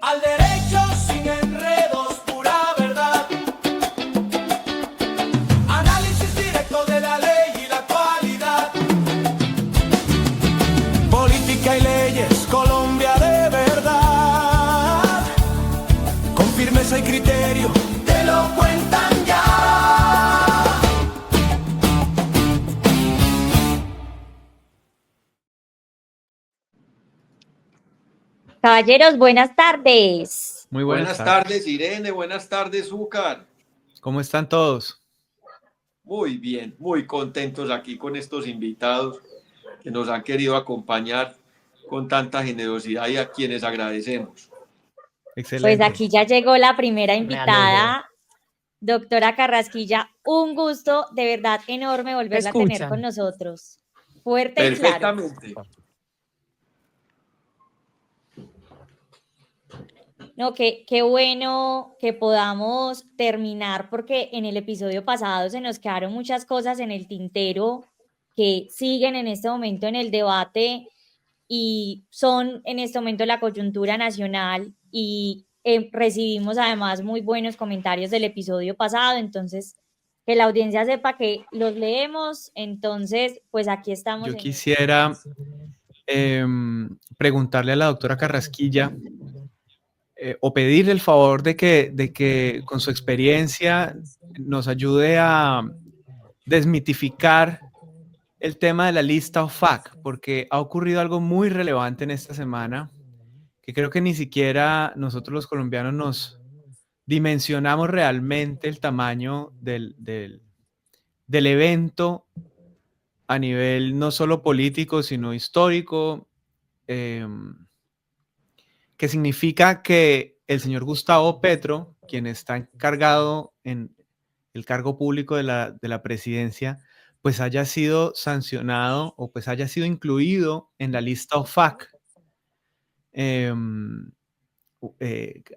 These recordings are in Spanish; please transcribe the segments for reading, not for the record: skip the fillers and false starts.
Al derecho sin enredos, pura verdad. Análisis directo de la ley y la actualidad. Política y leyes, Colombia de verdad. Con firmeza y criterio, te lo cuentan ya. Caballeros, buenas tardes. Muy buenas tardes, Irene. Buenas tardes, Zúcar. ¿Cómo están todos? Muy bien, muy contentos aquí con estos invitados que nos han querido acompañar con tanta generosidad y a quienes agradecemos. Excelente. Pues aquí ya llegó la primera invitada, doctora Carrasquilla. Un gusto, de verdad, enorme volverla a tener con nosotros. Fuerte y claro. Perfectamente. No, qué bueno que podamos terminar, porque en el episodio pasado se nos quedaron muchas cosas en el tintero que siguen en este momento en el debate y son en este momento la coyuntura nacional, y recibimos además muy buenos comentarios del episodio pasado, entonces que la audiencia sepa que los leemos. Entonces pues aquí estamos. Yo quisiera preguntarle a la doctora Carrasquilla o pedirle el favor de que con su experiencia nos ayude a desmitificar el tema de la lista OFAC, porque ha ocurrido algo muy relevante en esta semana que creo que ni siquiera nosotros los colombianos nos dimensionamos realmente el tamaño del evento a nivel no solo político, sino histórico, que significa que el señor Gustavo Petro, quien está encargado en el cargo público de la presidencia, pues haya sido sancionado o pues haya sido incluido en la lista OFAC,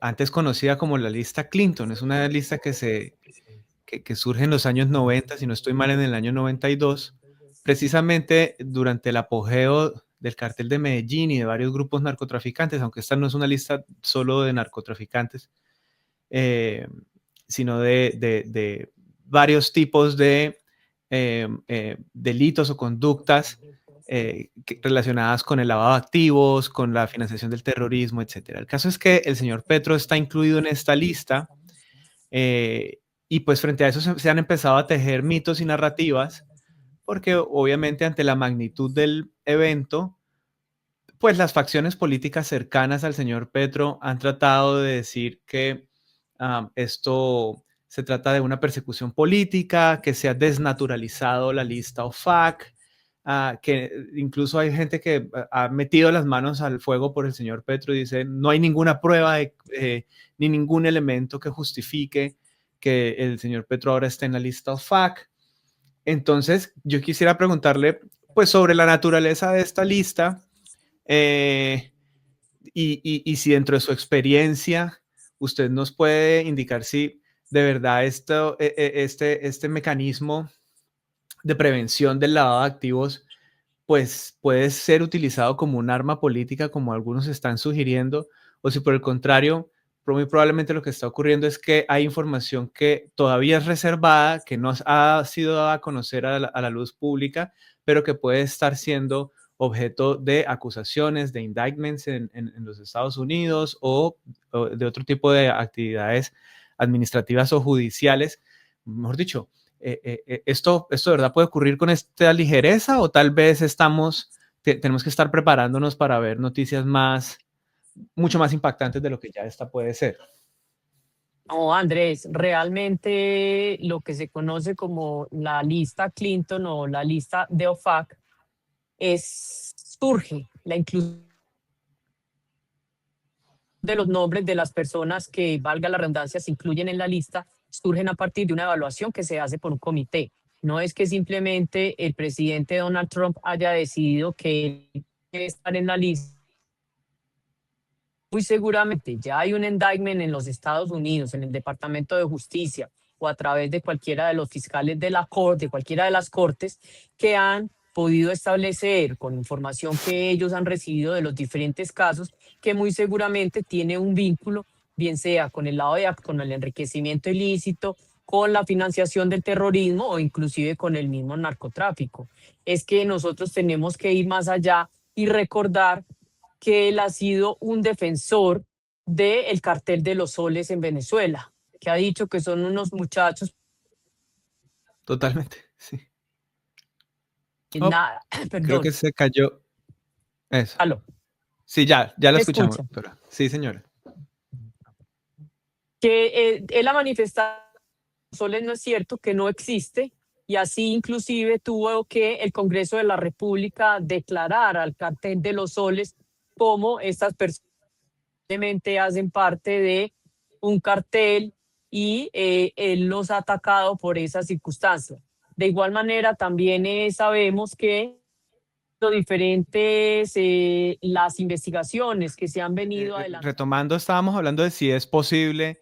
antes conocida como la lista Clinton. Es una lista que surge en los años 90, si no estoy mal, en el año 92, precisamente durante el apogeo del cartel de Medellín y de varios grupos narcotraficantes, aunque esta no es una lista solo de narcotraficantes, sino de varios tipos de delitos o conductas relacionadas con el lavado de activos, con la financiación del terrorismo, etc. El caso es que el señor Petro está incluido en esta lista, y pues frente a eso se han empezado a tejer mitos y narrativas, porque obviamente ante la magnitud del evento, pues las facciones políticas cercanas al señor Petro han tratado de decir que esto se trata de una persecución política, que se ha desnaturalizado la lista OFAC, que incluso hay gente que ha metido las manos al fuego por el señor Petro y dice no hay ninguna prueba ni ningún elemento que justifique que el señor Petro ahora esté en la lista OFAC. Entonces yo quisiera preguntarle pues sobre la naturaleza de esta lista, y si dentro de su experiencia usted nos puede indicar si de verdad este mecanismo de prevención del lavado de activos pues puede ser utilizado como un arma política, como algunos están sugiriendo, o si por el contrario, muy probablemente lo que está ocurriendo es que hay información que todavía es reservada, que no ha sido dada a conocer a la luz pública, pero que puede estar siendo objeto de acusaciones, de indictments en los Estados Unidos o de otro tipo de actividades administrativas o judiciales. Mejor dicho, ¿esto de verdad puede ocurrir con esta ligereza o tal vez tenemos que estar preparándonos para ver noticias mucho más impactantes de lo que ya esta puede ser? No, Andrés, realmente lo que se conoce como la lista Clinton o la lista de OFAC surge la inclusión de los nombres de las personas que, valga la redundancia, se incluyen en la lista, surgen a partir de una evaluación que se hace por un comité. No es que simplemente el presidente Donald Trump haya decidido que él quiere estar en la lista. Muy seguramente ya hay un indictment en los Estados Unidos, en el Departamento de Justicia o a través de cualquiera de los fiscales de la corte, de cualquiera de las cortes, que han podido establecer con información que ellos han recibido de los diferentes casos, que muy seguramente tiene un vínculo, bien sea con el lado con el enriquecimiento ilícito, con la financiación del terrorismo o inclusive con el mismo narcotráfico. Es que nosotros tenemos que ir más allá y recordar que él ha sido un defensor del cartel de los soles en Venezuela, que ha dicho que son unos muchachos. Totalmente, sí. Oh, Nada, creo perdón. que se cayó. Eso. Aló, Sí, ya la ¿me escuchamos, escucha? doctora. Sí, señora. Que él ha manifestado que los soles no es cierto, que no existe, y así inclusive tuvo que el Congreso de la República declarar al cartel de los soles como estas personas simplemente hacen parte de un cartel y él los ha atacado por esa circunstancia. De igual manera, también sabemos que los diferentes, las investigaciones que se han venido adelantando. Retomando, estábamos hablando de si es posible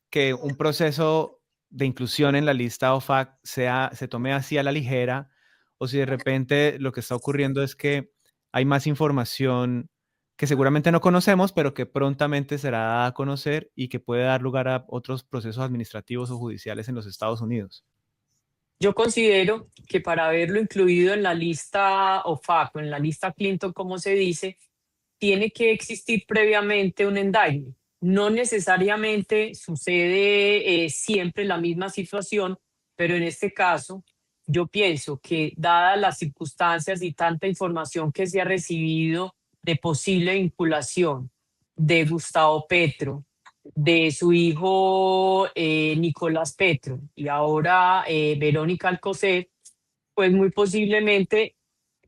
que un proceso de inclusión en la lista OFAC se tome así a la ligera, o si de repente lo que está ocurriendo es que hay más información que seguramente no conocemos, pero que prontamente será dada a conocer y que puede dar lugar a otros procesos administrativos o judiciales en los Estados Unidos. Yo considero que para haberlo incluido en la lista OFAC o en la lista Clinton, como se dice, tiene que existir previamente un indictment. No necesariamente sucede siempre la misma situación, pero en este caso yo pienso que dadas las circunstancias y tanta información que se ha recibido de posible vinculación de Gustavo Petro, de su hijo Nicolás Petro y ahora Verónica Alcocer, pues muy posiblemente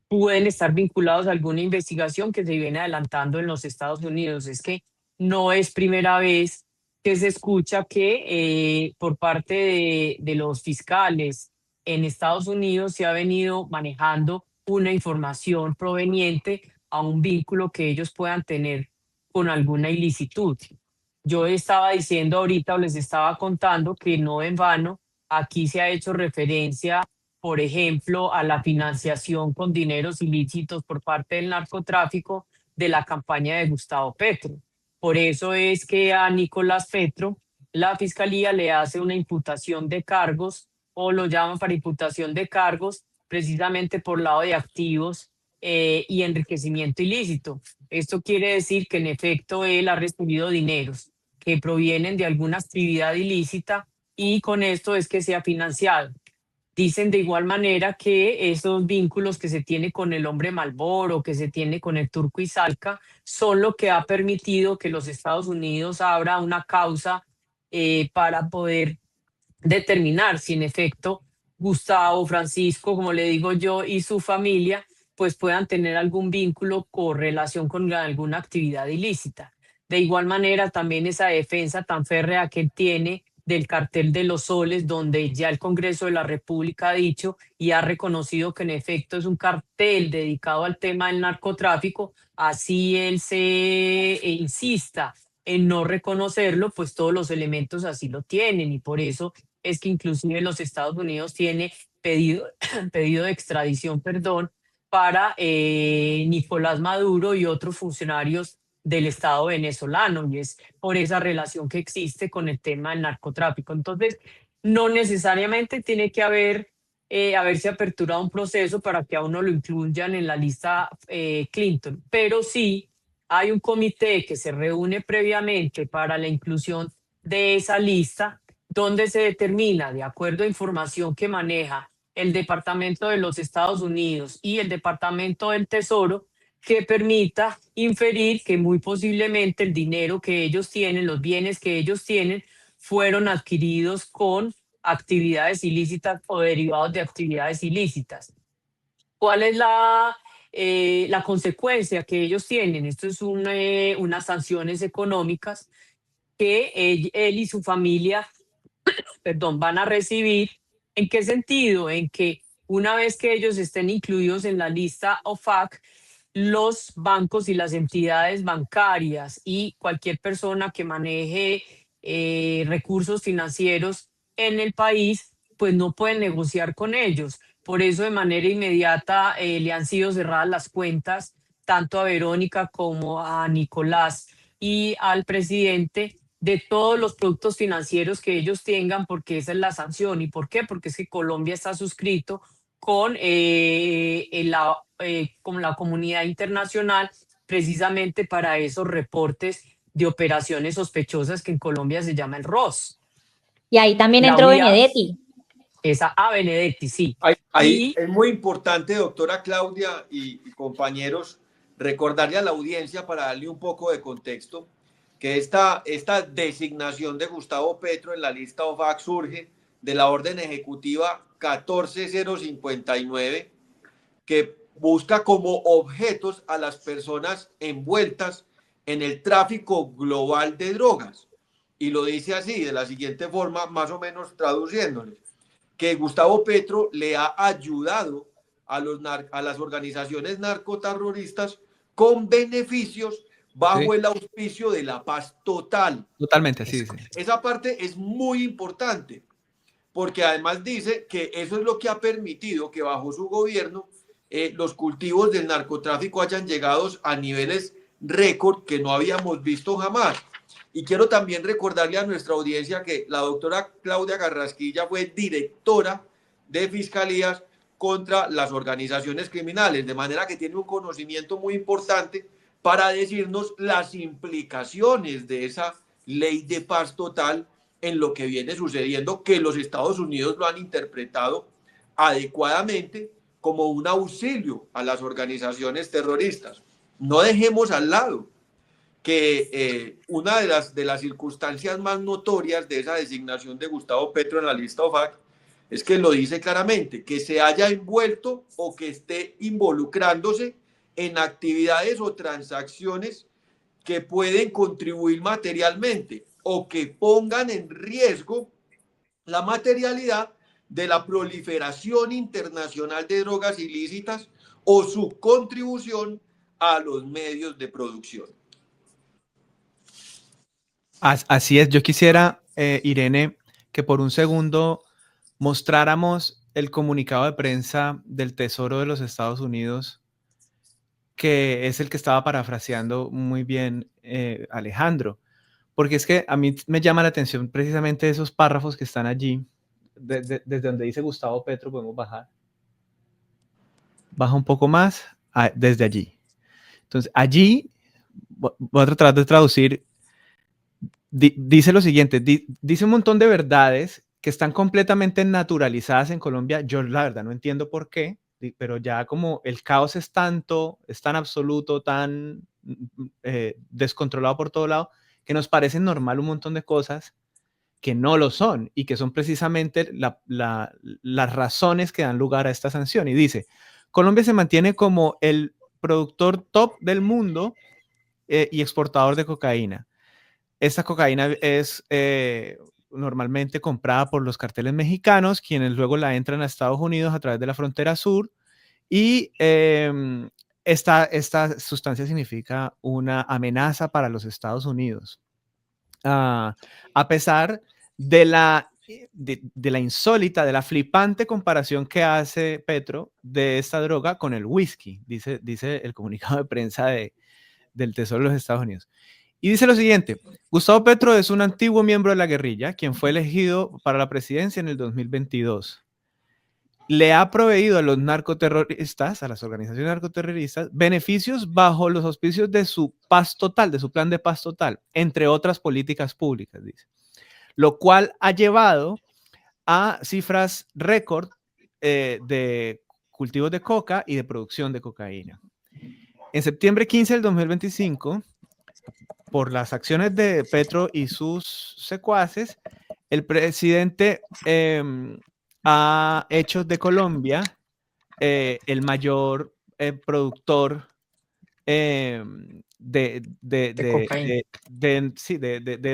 pueden estar vinculados a alguna investigación que se viene adelantando en los Estados Unidos. Es que no es primera vez que se escucha que por parte de los fiscales en Estados Unidos se ha venido manejando una información proveniente a un vínculo que ellos puedan tener con alguna ilicitud. Yo estaba diciendo ahorita o les estaba contando que no en vano aquí se ha hecho referencia, por ejemplo, a la financiación con dineros ilícitos por parte del narcotráfico de la campaña de Gustavo Petro. Por eso es que a Nicolás Petro la fiscalía le hace una imputación de cargos o lo llaman para imputación de cargos precisamente por lado de activos y enriquecimiento ilícito. Esto quiere decir que en efecto él ha recibido dineros que provienen de alguna actividad ilícita y con esto es que se ha financiado. Dicen de igual manera que esos vínculos que se tiene con el hombre Malboro, que se tiene con el Turco Izalca, son lo que ha permitido que los Estados Unidos abra una causa para poder determinar si en efecto Gustavo, Francisco, como le digo yo, y su familia, pues puedan tener algún vínculo o relación con alguna actividad ilícita. De igual manera, también esa defensa tan férrea que él tiene del cartel de los soles, donde ya el Congreso de la República ha dicho y ha reconocido que en efecto es un cartel dedicado al tema del narcotráfico, así él se insista en no reconocerlo, pues todos los elementos así lo tienen y por eso es que inclusive los Estados Unidos tiene pedido de extradición, perdón, para Nicolás Maduro y otros funcionarios del Estado venezolano, y es por esa relación que existe con el tema del narcotráfico. Entonces, no necesariamente tiene que haberse aperturado un proceso para que a uno lo incluyan en la lista Clinton, pero sí hay un comité que se reúne previamente para la inclusión de esa lista, donde se determina, de acuerdo a información que maneja el Departamento de los Estados Unidos y el Departamento del Tesoro, que permita inferir que muy posiblemente el dinero que ellos tienen, los bienes que ellos tienen, fueron adquiridos con actividades ilícitas o derivados de actividades ilícitas. ¿Cuál es la consecuencia que ellos tienen? Esto es unas sanciones económicas que él y su familia van a recibir. ¿En qué sentido? En que una vez que ellos estén incluidos en la lista OFAC, los bancos y las entidades bancarias y cualquier persona que maneje recursos financieros en el país, pues no pueden negociar con ellos. Por eso de manera inmediata le han sido cerradas las cuentas tanto a Verónica como a Nicolás y al presidente de todos los productos financieros que ellos tengan, porque esa es la sanción. ¿Y por qué? Porque es que Colombia está suscrito con con la comunidad internacional precisamente para esos reportes de operaciones sospechosas que en Colombia se llama el ROS. Y ahí también La entró UIA, Benedetti. esa Benedetti, sí. Ahí Y es muy importante, doctora Claudia y compañeros, recordarle a la audiencia para darle un poco de contexto que esta designación de Gustavo Petro en la lista OFAC surge de la orden ejecutiva 14059 que busca como objetos a las personas envueltas en el tráfico global de drogas. Y lo dice así, de la siguiente forma, más o menos traduciéndole, que Gustavo Petro le ha ayudado a las organizaciones narcoterroristas con beneficios bajo el auspicio de la paz total. Totalmente, sí, sí. Esa parte es muy importante, porque además dice que eso es lo que ha permitido que bajo su gobierno los cultivos del narcotráfico hayan llegado a niveles récord que no habíamos visto jamás. Y quiero también recordarle a nuestra audiencia que la doctora Claudia Garrasquilla fue directora de fiscalías contra las organizaciones criminales, de manera que tiene un conocimiento muy importante para decirnos las implicaciones de esa ley de paz total en lo que viene sucediendo, que los Estados Unidos lo han interpretado adecuadamente como un auxilio a las organizaciones terroristas. No dejemos al lado que una de las circunstancias más notorias de esa designación de Gustavo Petro en la lista OFAC es que lo dice claramente, que se haya envuelto o que esté involucrándose en actividades o transacciones que pueden contribuir materialmente o que pongan en riesgo la materialidad de la proliferación internacional de drogas ilícitas o su contribución a los medios de producción. Así es, yo quisiera, Irene, que por un segundo mostráramos el comunicado de prensa del Tesoro de los Estados Unidos, que es el que estaba parafraseando muy bien Alejandro, porque es que a mí me llama la atención precisamente esos párrafos que están allí, desde donde dice Gustavo Petro, podemos bajar. Baja un poco más, desde allí. Entonces, allí, voy a tratar de traducir. Dice lo siguiente, dice un montón de verdades que están completamente naturalizadas en Colombia. Yo la verdad no entiendo por qué, pero ya como el caos es tanto, es tan absoluto, tan descontrolado por todo lado, que nos parecen normal un montón de cosas que no lo son y que son precisamente las razones que dan lugar a esta sanción. Y dice, Colombia se mantiene como el productor top del mundo y exportador de cocaína. Esta cocaína es normalmente comprada por los carteles mexicanos, quienes luego la entran a Estados Unidos a través de la frontera sur. Y esta sustancia significa una amenaza para los Estados Unidos. A pesar de la insólita, de la flipante comparación que hace Petro de esta droga con el whisky, dice el comunicado de prensa del Tesoro de los Estados Unidos. Y dice lo siguiente, Gustavo Petro es un antiguo miembro de la guerrilla, quien fue elegido para la presidencia en el 2022. Le ha proveído a los narcoterroristas, a las organizaciones narcoterroristas, beneficios bajo los auspicios de su paz total, de su plan de paz total, entre otras políticas públicas, dice. Lo cual ha llevado a cifras récord de cultivos de coca y de producción de cocaína. En septiembre 15 del 2025, por las acciones de Petro y sus secuaces, el presidente ha hecho de Colombia el mayor productor de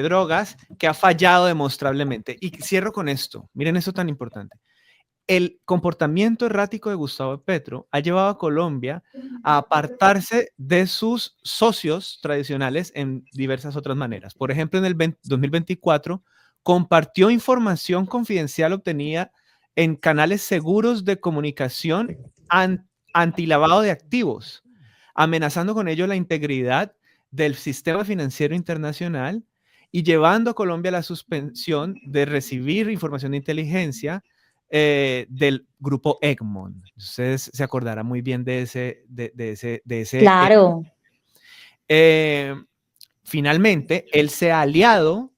drogas, que ha fallado demostrablemente. Y cierro con esto. Miren eso tan importante. El comportamiento errático de Gustavo Petro ha llevado a Colombia a apartarse de sus socios tradicionales en diversas otras maneras. Por ejemplo, en el 2024 compartió información confidencial obtenida en canales seguros de comunicación antilavado de activos, amenazando con ello la integridad del sistema financiero internacional y llevando a Colombia a la suspensión de recibir información de inteligencia del grupo Egmont. Ustedes se acordarán muy bien de ese Claro. Finalmente, él se ha aliado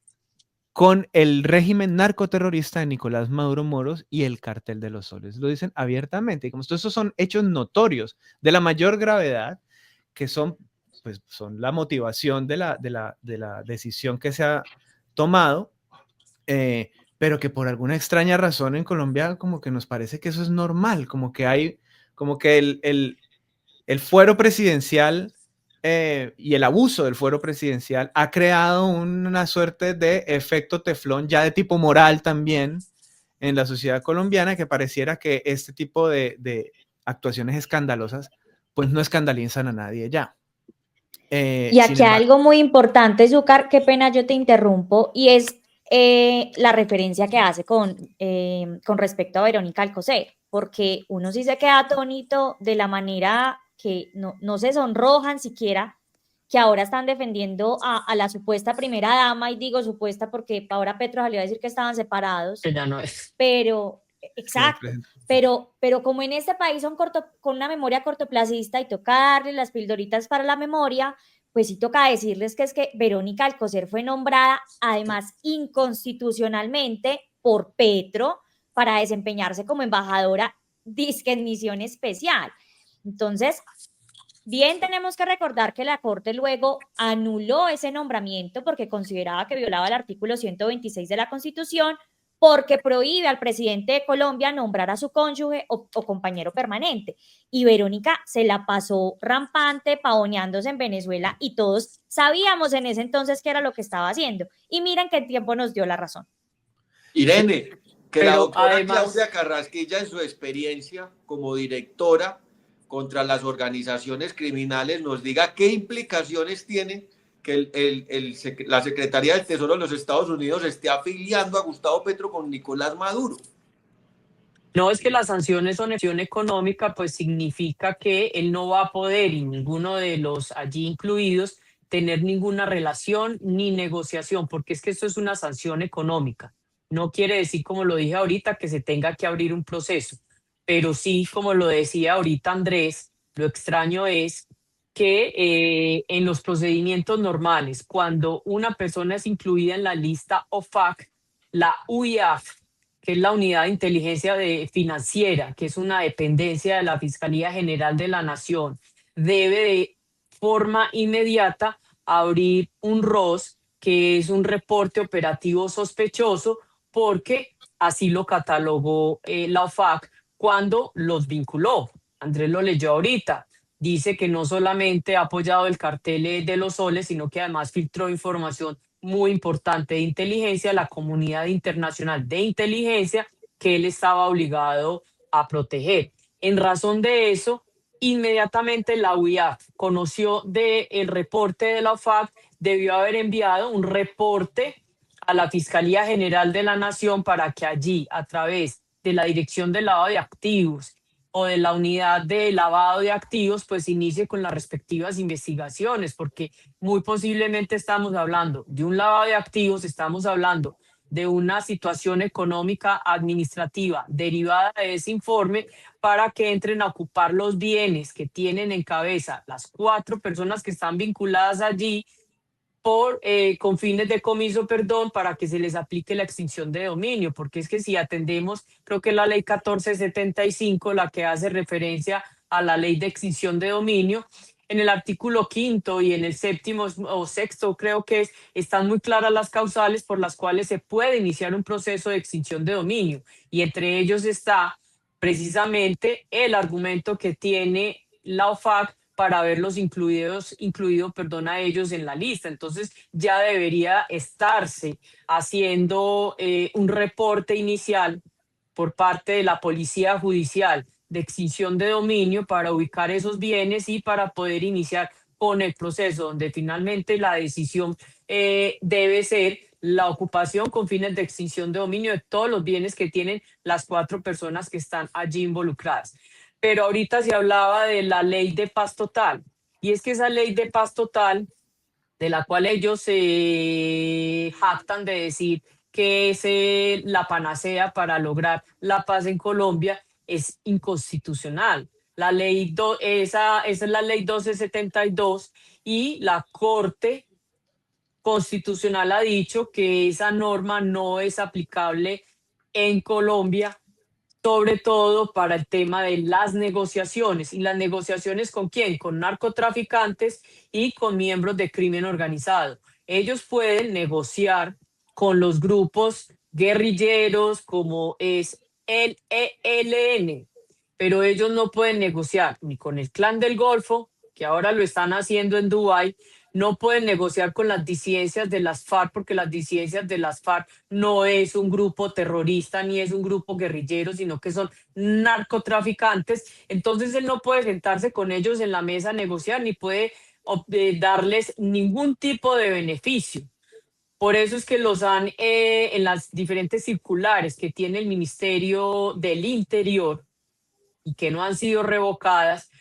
con el régimen narcoterrorista de Nicolás Maduro Moros y el Cartel de los Soles. Lo dicen abiertamente. Y como estos son hechos notorios de la mayor gravedad, que son, pues, son la motivación de la decisión que se ha tomado, pero que por alguna extraña razón en Colombia como que nos parece que eso es normal, como que el fuero presidencial y el abuso del fuero presidencial ha creado una suerte de efecto teflón, ya de tipo moral también, en la sociedad colombiana, que pareciera que este tipo de actuaciones escandalosas pues no escandalizan a nadie ya. Y aquí hay algo muy importante, Zúcar, qué pena yo te interrumpo, y es la referencia que hace con respecto a Verónica Alcocer, porque uno sí se queda atónito de la manera que no se sonrojan siquiera, que ahora están defendiendo a la supuesta primera dama, y digo supuesta porque ahora Petro salió a decir que estaban separados. Que ya no es. Pero, exacto, pero como en este país son con una memoria cortoplacista y toca darle las pildoritas para la memoria, pues sí toca decirles que es que Verónica Alcocer fue nombrada además inconstitucionalmente por Petro para desempeñarse como embajadora dizque en misión especial. Entonces, bien tenemos que recordar que la Corte luego anuló ese nombramiento porque consideraba que violaba el artículo 126 de la Constitución, porque prohíbe al presidente de Colombia nombrar a su cónyuge o compañero permanente. Y Verónica se la pasó rampante, pavoneándose en Venezuela, y todos sabíamos en ese entonces qué era lo que estaba haciendo. Y miren qué tiempo nos dio la razón. Irene, que Pero la doctora además, Claudia Carrasquilla, en su experiencia como directora contra las organizaciones criminales, nos diga qué implicaciones tiene que la Secretaría del Tesoro de los Estados Unidos esté afiliando a Gustavo Petro con Nicolás Maduro. no, es que las sanciones son acción económica, pues significa que él no va a poder, y ninguno de los allí incluidos, tener ninguna relación ni negociación, porque es que esto es una sanción económica. No quiere decir, como lo dije ahorita, que se tenga que abrir un proceso, pero sí, como lo decía ahorita Andrés, lo extraño es que en los procedimientos normales, cuando una persona es incluida en la lista OFAC, la UIAF, que es la Unidad de Inteligencia Financiera, que es una dependencia de la Fiscalía General de la Nación, debe de forma inmediata abrir un ROS, que es un reporte operativo sospechoso, porque así lo catalogó la OFAC cuando los vinculó. Andrés lo leyó ahorita. Dice que no solamente ha apoyado el cartel de los soles, sino que además filtró información muy importante de inteligencia a la comunidad internacional de inteligencia que él estaba obligado a proteger. En razón de eso, inmediatamente la UIAF conoció del reporte de la OFAC, debió haber enviado un reporte a la Fiscalía General de la Nación para que allí, a través de la Dirección de Lavado de Activos o de la Unidad de Lavado de Activos, pues inicie con las respectivas investigaciones, porque muy posiblemente estamos hablando de un lavado de activos, estamos hablando de una situación económica administrativa derivada de ese informe, para que entren a ocupar los bienes que tienen en cabeza las 4 personas que están vinculadas allí con fines de comiso, para que se les aplique la extinción de dominio, porque es que si atendemos, creo que la ley 1475, la que hace referencia a la ley de extinción de dominio, en el artículo 5º y en el 7º o 6º, creo que están muy claras las causales por las cuales se puede iniciar un proceso de extinción de dominio, y entre ellos está precisamente el argumento que tiene la OFAC para haberlos incluido a ellos en la lista. Entonces ya debería estarse haciendo un reporte inicial por parte de la Policía Judicial de extinción de dominio para ubicar esos bienes y para poder iniciar con el proceso, donde finalmente la decisión debe ser la ocupación con fines de extinción de dominio de todos los bienes que tienen las 4 personas que están allí involucradas. Pero ahorita se hablaba de la ley de paz total, y es que esa ley de paz total, de la cual ellos se jactan de decir que es la panacea para lograr la paz en Colombia, es inconstitucional. La ley esa es la ley 1272, y la Corte Constitucional ha dicho que esa norma no es aplicable en Colombia, sobre todo para el tema de las negociaciones. ¿Y las negociaciones con quién? Con narcotraficantes y con miembros de crimen organizado. Ellos pueden negociar con los grupos guerrilleros como es el ELN, pero ellos no pueden negociar ni con el Clan del Golfo, que ahora lo están haciendo en Dubái, no pueden negociar con las disidencias de las FARC, porque las disidencias de las FARC no es un grupo terrorista ni es un grupo guerrillero, sino que son narcotraficantes. Entonces él no puede sentarse con ellos en la mesa a negociar, ni puede darles ningún tipo de beneficio. Por eso es que los han, en las diferentes circulares que tiene el Ministerio del Interior y que no han sido revocadas,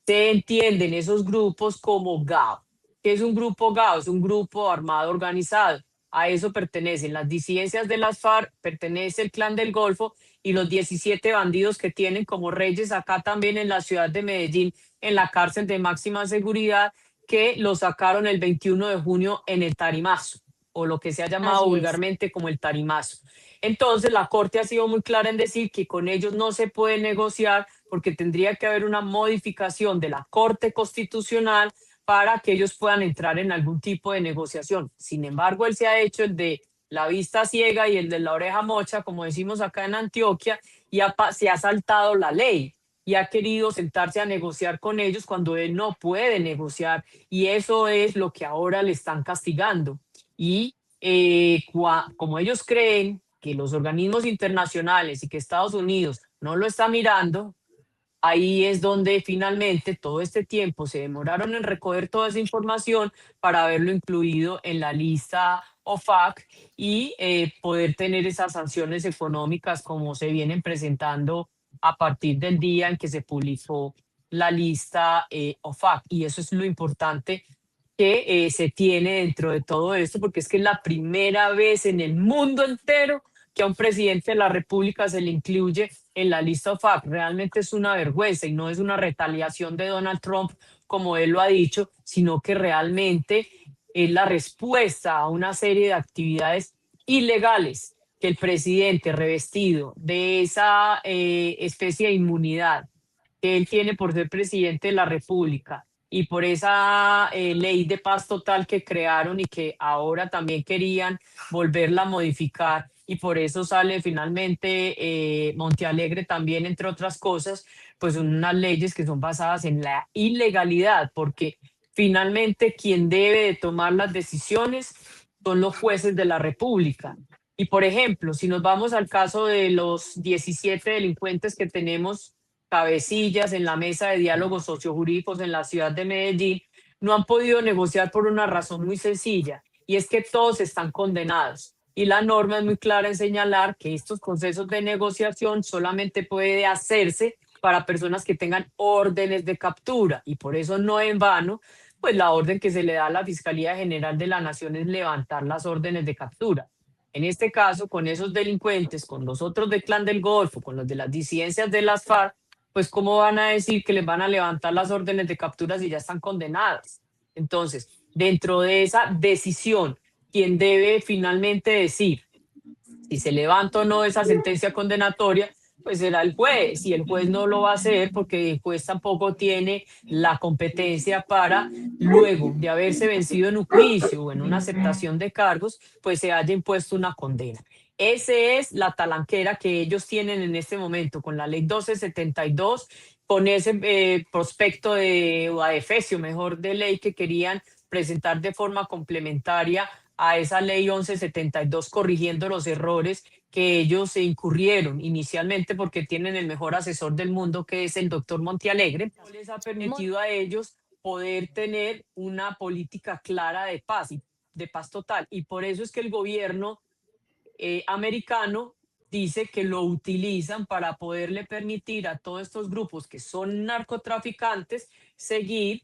se entienden esos grupos como GAO. ¿Qué es un grupo GAO? Es un grupo armado organizado. A eso pertenecen las disidencias de las FARC, pertenece el Clan del Golfo y los 17 bandidos que tienen como reyes acá también en la ciudad de Medellín, en la cárcel de máxima seguridad, que lo sacaron el 21 de junio en el Tarimazo, o lo que se ha llamado Así es. vulgarmente como el Tarimazo. Entonces la Corte ha sido muy clara en decir que con ellos no se puede negociar, porque tendría que haber una modificación de la Corte Constitucional para que ellos puedan entrar en algún tipo de negociación. Sin embargo, él se ha hecho el de la vista ciega y el de la oreja mocha, como decimos acá en Antioquia, y se ha saltado la ley y ha querido sentarse a negociar con ellos cuando él no puede negociar, y eso es lo que ahora le están castigando. Y como ellos creen que los organismos internacionales y que Estados Unidos no lo está mirando, ahí es donde finalmente todo este tiempo se demoraron en recoger toda esa información para haberlo incluido en la lista OFAC y poder tener esas sanciones económicas como se vienen presentando a partir del día en que se publicó la lista OFAC. Y eso es lo importante que se tiene dentro de todo esto, porque es que es la primera vez en el mundo entero que a un presidente de la República se le incluye en la lista OFAC. Realmente es una vergüenza y no es una retaliación de Donald Trump, como él lo ha dicho, sino que realmente es la respuesta a una serie de actividades ilegales que el presidente, revestido de esa especie de inmunidad que él tiene por ser presidente de la República y por esa ley de paz total que crearon y que ahora también querían volverla a modificar, y por eso sale finalmente Montealegre también, entre otras cosas, pues son unas leyes que son basadas en la ilegalidad, porque finalmente quien debe de tomar las decisiones son los jueces de la República. Y por ejemplo, si nos vamos al caso de los 17 delincuentes que tenemos cabecillas en la mesa de diálogos sociojurídicos en la ciudad de Medellín, no han podido negociar por una razón muy sencilla, y es que todos están condenados. Y la norma es muy clara en señalar que estos procesos de negociación solamente puede hacerse para personas que tengan órdenes de captura, y por eso no en vano, pues la orden que se le da a la Fiscalía General de la Nación es levantar las órdenes de captura. En este caso, con esos delincuentes, con los otros del Clan del Golfo, con los de las disidencias de las FARC, pues ¿cómo van a decir que les van a levantar las órdenes de captura si ya están condenadas? Entonces, dentro de esa decisión, quien debe finalmente decir si se levanta o no esa sentencia condenatoria, pues será el juez, y el juez no lo va a hacer porque el juez tampoco tiene la competencia para, luego de haberse vencido en un juicio o en una aceptación de cargos, pues se haya impuesto una condena. Esa es la talanquera que ellos tienen en este momento con la ley 1272, con ese prospecto o adefesio, mejor, de ley que querían presentar de forma complementaria a esa ley 1172, corrigiendo los errores que ellos se incurrieron inicialmente, porque tienen el mejor asesor del mundo, que es el doctor Montealegre. No les ha permitido a ellos poder tener una política clara de paz. Y de paz total. Y por eso es que el gobierno americano dice que lo utilizan para poderle permitir a todos estos grupos que son narcotraficantes seguir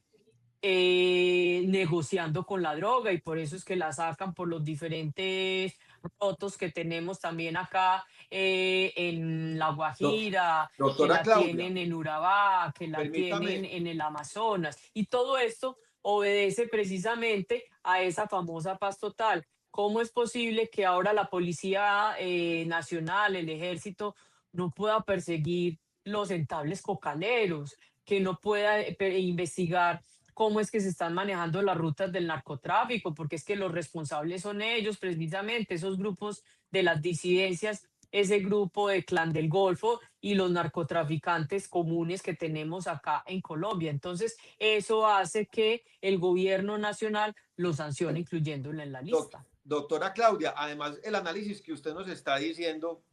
negociando con la droga, y por eso es que la sacan por los diferentes rotos que tenemos también acá en La Guajira, que Doctora la Claudia, tienen en Urabá, que la tienen permítame, en el Amazonas, y todo esto obedece precisamente a esa famosa paz total. ¿Cómo es posible que ahora la Policía Nacional, el Ejército, no pueda perseguir los entables cocaleros, que no pueda investigar cómo es que se están manejando las rutas del narcotráfico? Porque es que los responsables son ellos, precisamente, esos grupos de las disidencias, ese grupo de Clan del Golfo y los narcotraficantes comunes que tenemos acá en Colombia. Entonces, eso hace que el gobierno nacional lo sancione, incluyéndolo en la lista. doctora Claudia, además el análisis que usted nos está diciendo,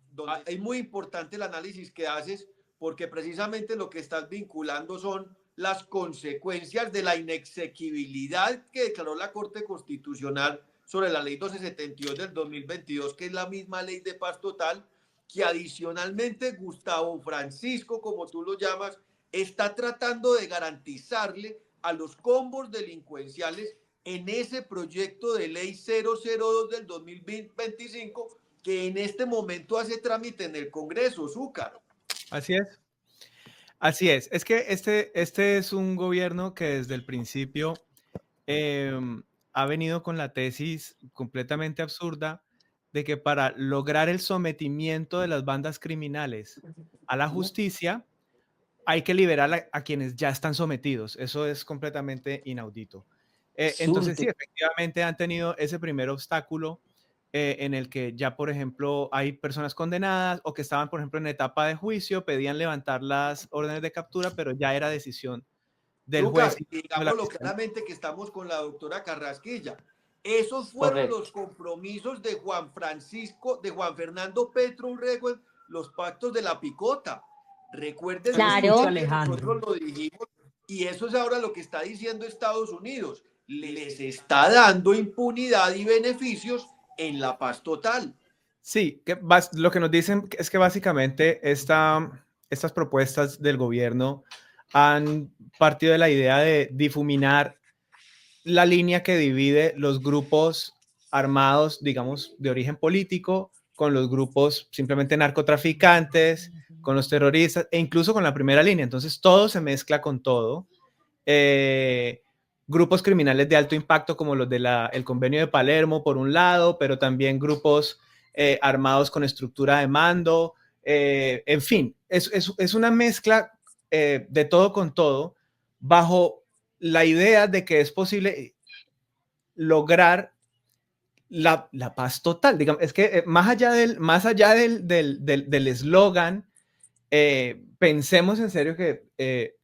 es muy importante el análisis que haces, porque precisamente lo que estás vinculando son las consecuencias de la inexequibilidad que declaró la Corte Constitucional sobre la ley 1272 del 2022, que es la misma ley de paz total, que adicionalmente Gustavo Francisco, como tú lo llamas, está tratando de garantizarle a los combos delincuenciales en ese proyecto de ley 002 del 2025, que en este momento hace trámite en el Congreso, Zúcar. Así es. Así es. Es que este es un gobierno que desde el principio ha venido con la tesis completamente absurda de que para lograr el sometimiento de las bandas criminales a la justicia hay que liberar a quienes ya están sometidos. Eso es completamente inaudito. Entonces, sí, Absurdo. efectivamente han tenido ese primer obstáculo en el que ya, por ejemplo, hay personas condenadas o que estaban, por ejemplo, en etapa de juicio, pedían levantar las órdenes de captura, pero ya era decisión del juez Zúcar, y de la digámoslo fiscalía. claramente que estamos con la doctora Carrasquilla. Esos fueron Correcto. los compromisos de Juan Francisco, de Juan Fernando Petro Urrego, los pactos de la picota. Recuerden Claro. muy bien que Alejandro. nosotros lo dijimos, y eso es ahora lo que está diciendo Estados Unidos. Les está dando impunidad y beneficios en la paz total. Sí, lo que nos dicen es que básicamente estas propuestas del gobierno han partido de la idea de difuminar la línea que divide los grupos armados, digamos, de origen político, con los grupos simplemente narcotraficantes, con los terroristas e incluso con la primera línea. Entonces todo se mezcla con todo. Grupos criminales de alto impacto como los del convenio de Palermo, por un lado, pero también grupos armados con estructura de mando. En fin, es una mezcla de todo con todo, bajo la idea de que es posible lograr la paz total. Digamos, es que más allá del eslogan, pensemos en serio que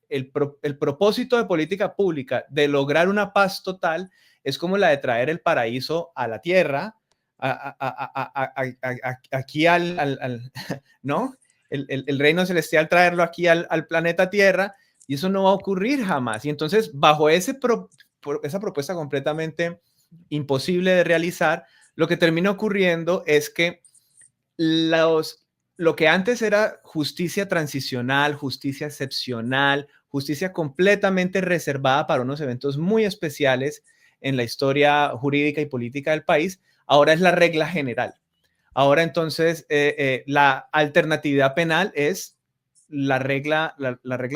el propósito de política pública de lograr una paz total es como la de traer el paraíso a la tierra, aquí ¿no? El reino celestial, traerlo aquí al planeta Tierra, y eso no va a ocurrir jamás. Y entonces, bajo esa propuesta completamente imposible de realizar, lo que termina ocurriendo es que lo que antes era justicia transicional, justicia excepcional, justicia completamente reservada para unos eventos muy especiales en la historia jurídica y política del país, ahora es la regla general. Ahora entonces la alternatividad penal es la regla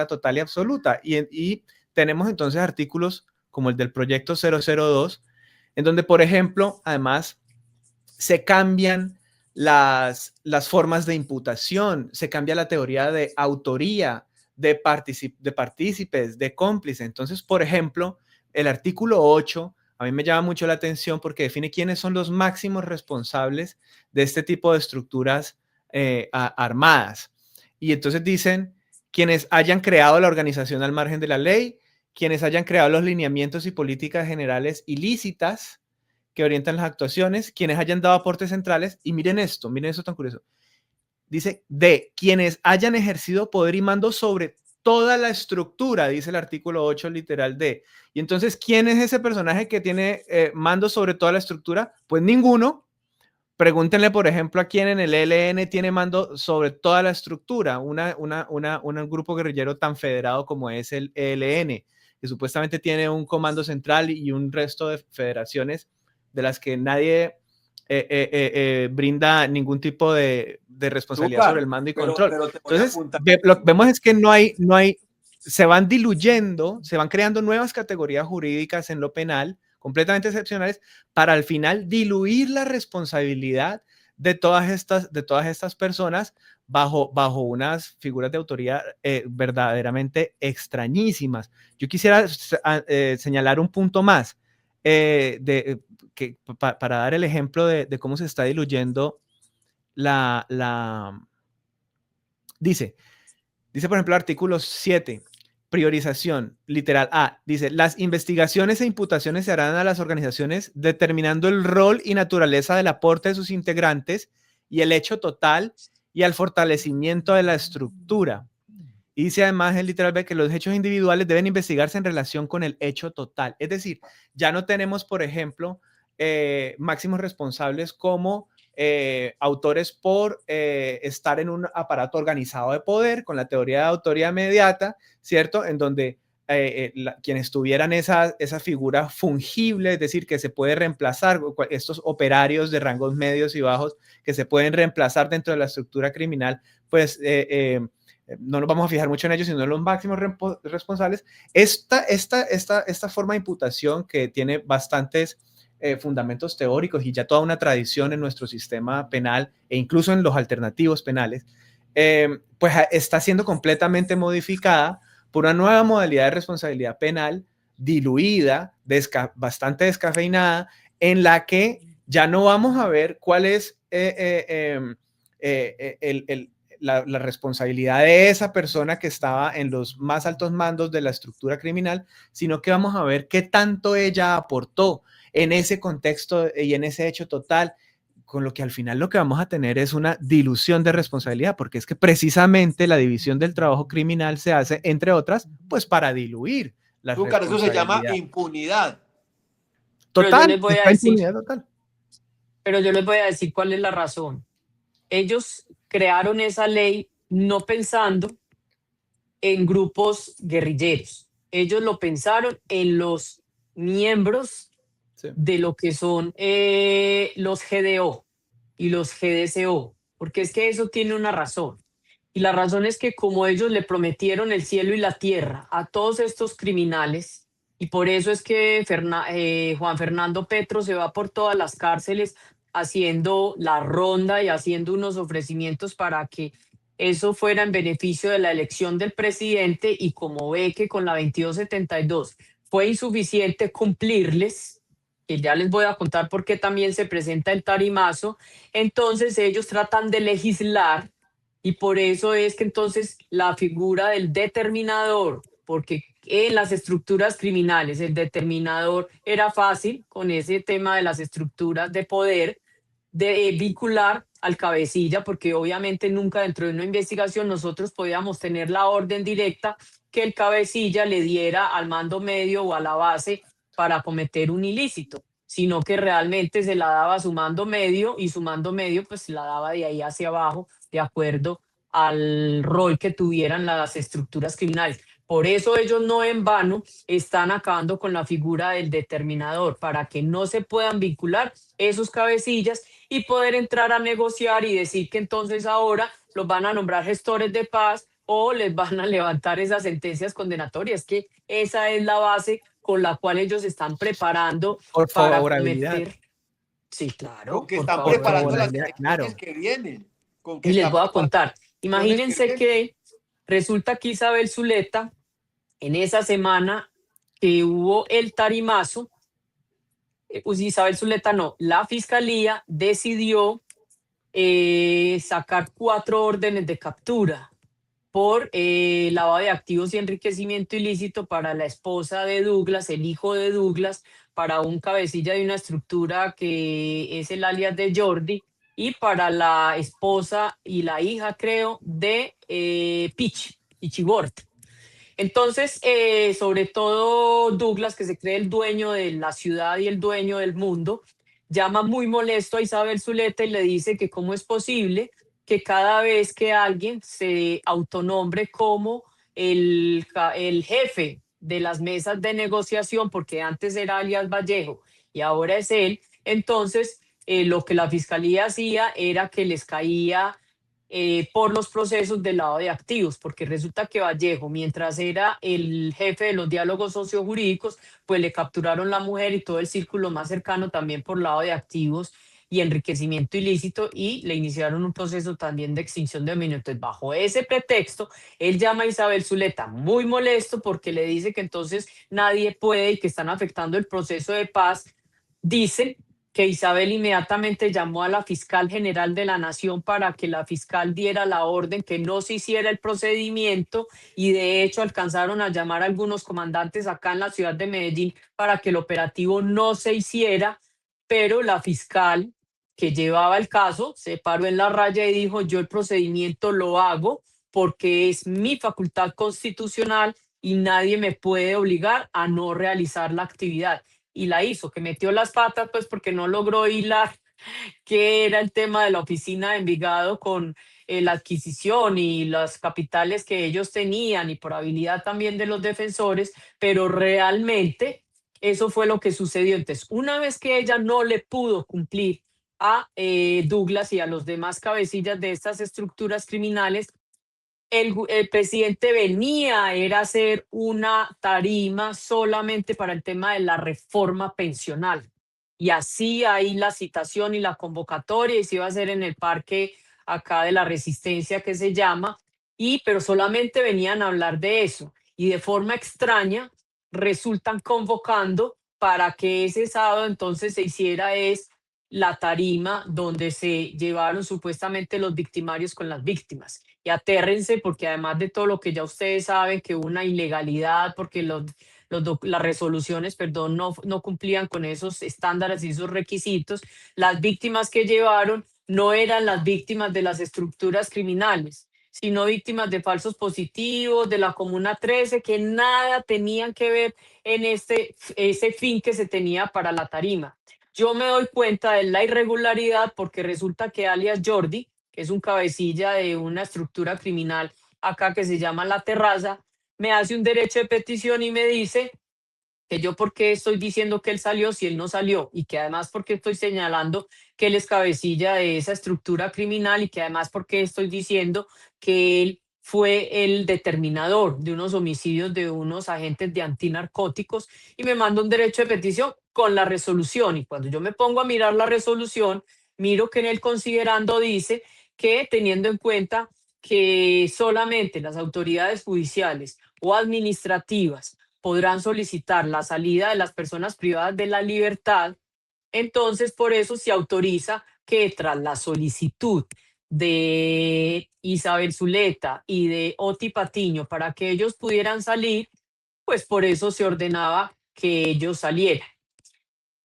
total y absoluta. Y tenemos entonces artículos como el del proyecto 002, en donde, por ejemplo, además se cambian las formas de imputación, se cambia la teoría de autoría, de partícipes, de cómplice. Entonces, por ejemplo, el artículo 8 a mí me llama mucho la atención porque define quiénes son los máximos responsables de este tipo de estructuras armadas. Y entonces dicen quienes hayan creado la organización al margen de la ley, quienes hayan creado los lineamientos y políticas generales ilícitas que orientan las actuaciones, quienes hayan dado aportes centrales, y miren esto tan curioso. Dice, de quienes hayan ejercido poder y mando sobre toda la estructura, dice el artículo 8, literal D. Y entonces, ¿quién es ese personaje que tiene mando sobre toda la estructura? Pues ninguno. Pregúntenle, por ejemplo, a quién en el ELN tiene mando sobre toda la estructura, un grupo guerrillero tan federado como es el ELN, que supuestamente tiene un comando central y un resto de federaciones de las que nadie brinda ningún tipo de responsabilidad sobre el mando y control. Pero te voy a Entonces, apuntar. lo que vemos es que no hay, se van diluyendo, se van creando nuevas categorías jurídicas en lo penal, completamente excepcionales, para al final diluir la responsabilidad de todas estas personas bajo unas figuras de autoridad verdaderamente extrañísimas. Yo quisiera señalar un punto más para dar el ejemplo de cómo se está diluyendo dice, por ejemplo, el artículo 7, priorización, literal A, dice, las investigaciones e imputaciones se harán a las organizaciones determinando el rol y naturaleza del aporte de sus integrantes y el hecho total y al fortalecimiento de la estructura. Y dice además el literal B que los hechos individuales deben investigarse en relación con el hecho total. Es decir, ya no tenemos, por ejemplo, máximos responsables como autores por estar en un aparato organizado de poder con la teoría de autoridad inmediata, ¿cierto? En donde quienes tuvieran esa figura fungible, es decir, que se puede reemplazar, estos operarios de rangos medios y bajos que se pueden reemplazar dentro de la estructura criminal, pues no nos vamos a fijar mucho en ellos, sino en los máximos responsables. Esta forma de imputación que tiene bastantes fundamentos teóricos y ya toda una tradición en nuestro sistema penal e incluso en los alternativos penales, pues está siendo completamente modificada por una nueva modalidad de responsabilidad penal diluida, bastante descafeinada, en la que ya no vamos a ver cuál es la responsabilidad de esa persona que estaba en los más altos mandos de la estructura criminal, sino que vamos a ver qué tanto ella aportó en ese contexto y en ese hecho total, con lo que al final lo que vamos a tener es una dilución de responsabilidad, porque es que precisamente la división del trabajo criminal se hace, entre otras, pues para diluir la responsabilidad. Eso se llama impunidad. Total, impunidad total. Pero yo les voy a decir cuál es la razón. Ellos crearon esa ley no pensando en grupos guerrilleros. Ellos lo pensaron en los miembros de lo que son los GDO y los GDCO, porque es que eso tiene una razón. Y la razón es que como ellos le prometieron el cielo y la tierra a todos estos criminales, y por eso es que Juan Fernando Petro se va por todas las cárceles haciendo la ronda y haciendo unos ofrecimientos para que eso fuera en beneficio de la elección del presidente, y como ve que con la 2272 fue insuficiente cumplirles, que ya les voy a contar por qué también se presenta el tarimazo, entonces ellos tratan de legislar, y por eso es que entonces la figura del determinador, porque en las estructuras criminales el determinador era fácil con ese tema de las estructuras de poder, de vincular al cabecilla, porque obviamente nunca dentro de una investigación nosotros podíamos tener la orden directa que el cabecilla le diera al mando medio o a la base para cometer un ilícito, sino que realmente se la daba a su mando medio, y su mando medio pues se la daba de ahí hacia abajo de acuerdo al rol que tuvieran las estructuras criminales. Por eso ellos no en vano están acabando con la figura del determinador, para que no se puedan vincular esos cabecillas y poder entrar a negociar y decir que entonces ahora los van a nombrar gestores de paz o les van a levantar esas sentencias condenatorias, que esa es la base con la cual ellos están preparando por para favorabilidad. cometer. Sí, claro. Porque están preparando las elecciones que vienen. Y les voy a contar. Imagínense que resulta que Isabel Zuleta, en esa semana que hubo el tarimazo, pues Isabel Zuleta no, la fiscalía decidió sacar 4 órdenes de captura por lavado de activos y enriquecimiento ilícito para la esposa de Douglas, el hijo de Douglas, para un cabecilla de una estructura que es el alias de Jordi, y para la esposa y la hija, creo, de Pichibort. Entonces, sobre todo Douglas, que se cree el dueño de la ciudad y el dueño del mundo, llama muy molesto a Isabel Zuleta y le dice que cómo es posible que cada vez que alguien se autonombre como el jefe de las mesas de negociación, porque antes era alias Vallejo y ahora es él, entonces lo que la fiscalía hacía era que les caía por los procesos del lado de activos, porque resulta que Vallejo, mientras era el jefe de los diálogos sociojurídicos, pues le capturaron la mujer y todo el círculo más cercano también por lado de activos y enriquecimiento ilícito, y le iniciaron un proceso también de extinción de dominio. Entonces, bajo ese pretexto, él llama a Isabel Zuleta muy molesto porque le dice que entonces nadie puede y que están afectando el proceso de paz. Dice que Isabel inmediatamente llamó a la fiscal general de la Nación para que la fiscal diera la orden que no se hiciera el procedimiento, y de hecho alcanzaron a llamar a algunos comandantes acá en la ciudad de Medellín para que el operativo no se hiciera, pero la fiscal que llevaba el caso se paró en la raya y dijo: yo el procedimiento lo hago porque es mi facultad constitucional y nadie me puede obligar a no realizar la actividad. Y la hizo, que metió las patas, pues porque no logró hilar qué era el tema de la oficina de Envigado con la adquisición y las capitales que ellos tenían, y por habilidad también de los defensores, pero realmente eso fue lo que sucedió. Entonces, una vez que ella no le pudo cumplir a Douglas y a los demás cabecillas de estas estructuras criminales, el presidente venía era hacer una tarima solamente para el tema de la reforma pensional. Y así ahí la citación y la convocatoria, y se iba a hacer en el parque acá de la Resistencia, que se llama, pero solamente venían a hablar de eso. Y de forma extraña resultan convocando para que ese sábado entonces se hiciera la tarima donde se llevaron supuestamente los victimarios con las víctimas. Y atérrense, porque además de todo lo que ya ustedes saben, que hubo una ilegalidad porque las resoluciones, perdón, no cumplían con esos estándares y esos requisitos, las víctimas que llevaron no eran las víctimas de las estructuras criminales, sino víctimas de falsos positivos, de la Comuna 13, que nada tenían que ver en ese fin que se tenía para la tarima. Yo me doy cuenta de la irregularidad porque resulta que alias Jordi, que es un cabecilla de una estructura criminal acá que se llama La Terraza, me hace un derecho de petición y me dice que yo por qué estoy diciendo que él salió si él no salió, y que además porque estoy señalando que él es cabecilla de esa estructura criminal, y que además porque estoy diciendo que él fue el determinador de unos homicidios de unos agentes de antinarcóticos, y me manda un derecho de petición con la resolución. Y cuando yo me pongo a mirar la resolución, miro que en el considerando dice que, teniendo en cuenta que solamente las autoridades judiciales o administrativas podrán solicitar la salida de las personas privadas de la libertad, entonces por eso se autoriza que tras la solicitud de Isabel Zuleta y de Oti Patiño para que ellos pudieran salir, pues por eso se ordenaba que ellos salieran.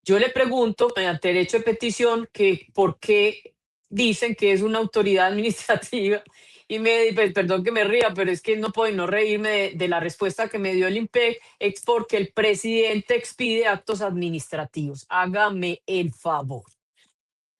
Yo le pregunto, mediante derecho de petición, que por qué dicen que es una autoridad administrativa, y pues, perdón que me ría, pero es que no puedo no reírme de la respuesta que me dio el IMPEC, es porque el presidente expide actos administrativos. Hágame el favor.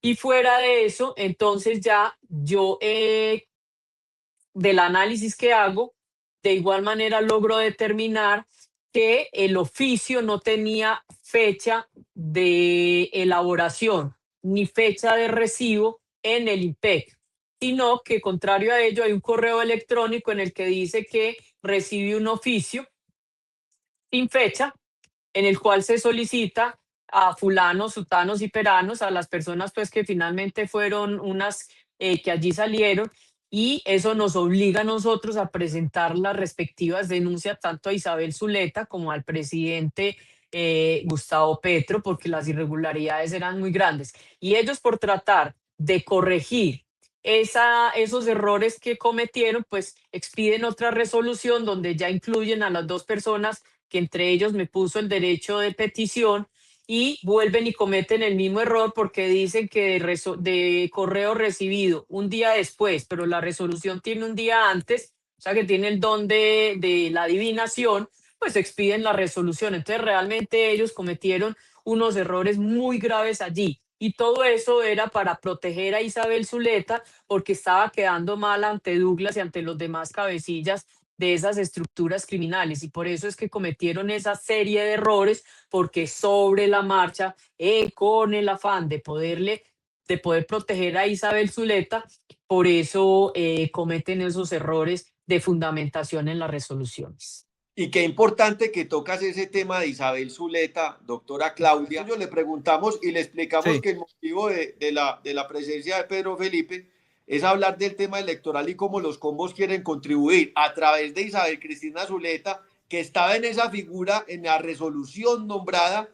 Y fuera de eso, entonces ya yo, del análisis que hago, de igual manera logro determinar que el oficio no tenía fecha de elaboración ni fecha de recibo en el IMPEC, sino que, contrario a ello, hay un correo electrónico en el que dice que recibió un oficio sin fecha, en el cual se solicita a fulanos, sutanos y peranos, a las personas pues que finalmente fueron unas que allí salieron, y eso nos obliga a nosotros a presentar las respectivas denuncias tanto a Isabel Zuleta como al presidente Gustavo Petro, porque las irregularidades eran muy grandes. Y ellos, por tratar de corregir esos errores que cometieron, pues expiden otra resolución donde ya incluyen a las dos personas que entre ellos me puso el derecho de petición, y vuelven y cometen el mismo error porque dicen que de correo recibido un día después, pero la resolución tiene un día antes, sea que tiene el don de la adivinación, pues expiden la resolución. Entonces realmente ellos cometieron unos errores muy graves allí. Y todo eso era para proteger a Isabel Zuleta porque estaba quedando mal ante Douglas y ante los demás cabecillas de esas estructuras criminales. Y por eso es que cometieron esa serie de errores, porque sobre la marcha, con el afán de poder proteger a Isabel Zuleta, por eso cometen esos errores de fundamentación en las resoluciones. Y qué importante que tocas ese tema de Isabel Zuleta, doctora Claudia. Yo le preguntamos y le explicamos que el motivo de la presencia de Pedro Felipe es hablar del tema electoral y cómo los combos quieren contribuir a través de Isabel Cristina Zuleta, que estaba en esa figura, en la resolución nombrada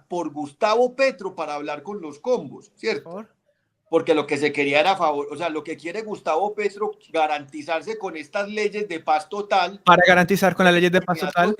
por Gustavo Petro para hablar con los combos, ¿cierto? Porque lo que se quería era favor, o sea, lo que quiere Gustavo Petro, garantizarse con estas leyes de paz total. Para garantizar con las leyes de paz total.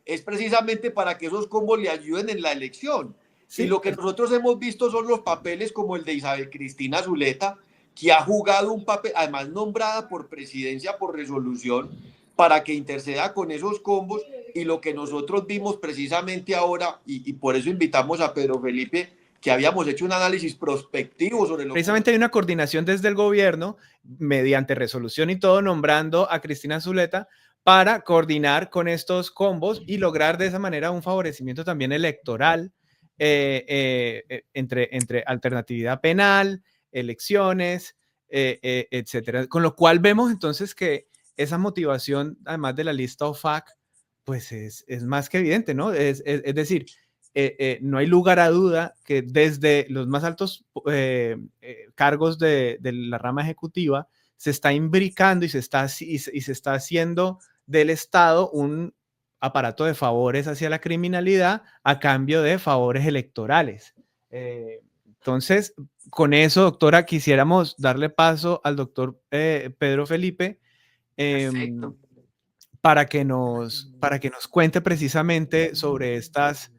Es precisamente para que esos combos le ayuden en la elección. Sí. Y lo que nosotros hemos visto son los papeles como el de Isabel Cristina Zuleta, que ha jugado un papel, además nombrada por presidencia por resolución, para que interceda con esos combos. Y lo que nosotros vimos precisamente ahora, y por eso invitamos a Pedro Felipe, que habíamos hecho un análisis prospectivo sobre lo precisamente hay una coordinación desde el gobierno, mediante resolución y todo, nombrando a Cristina Zuleta para coordinar con estos combos y lograr de esa manera un favorecimiento también electoral entre alternatividad penal, elecciones, etcétera. Con lo cual vemos entonces que esa motivación, además de la lista OFAC, pues es más que evidente, ¿no? Es decir, no hay lugar a duda que desde los más altos cargos de la rama ejecutiva se está imbricando y se está haciendo del Estado un aparato de favores hacia la criminalidad a cambio de favores electorales. Entonces, con eso, doctora, quisiéramos darle paso al doctor Pedro Felipe para que nos cuente precisamente sobre estos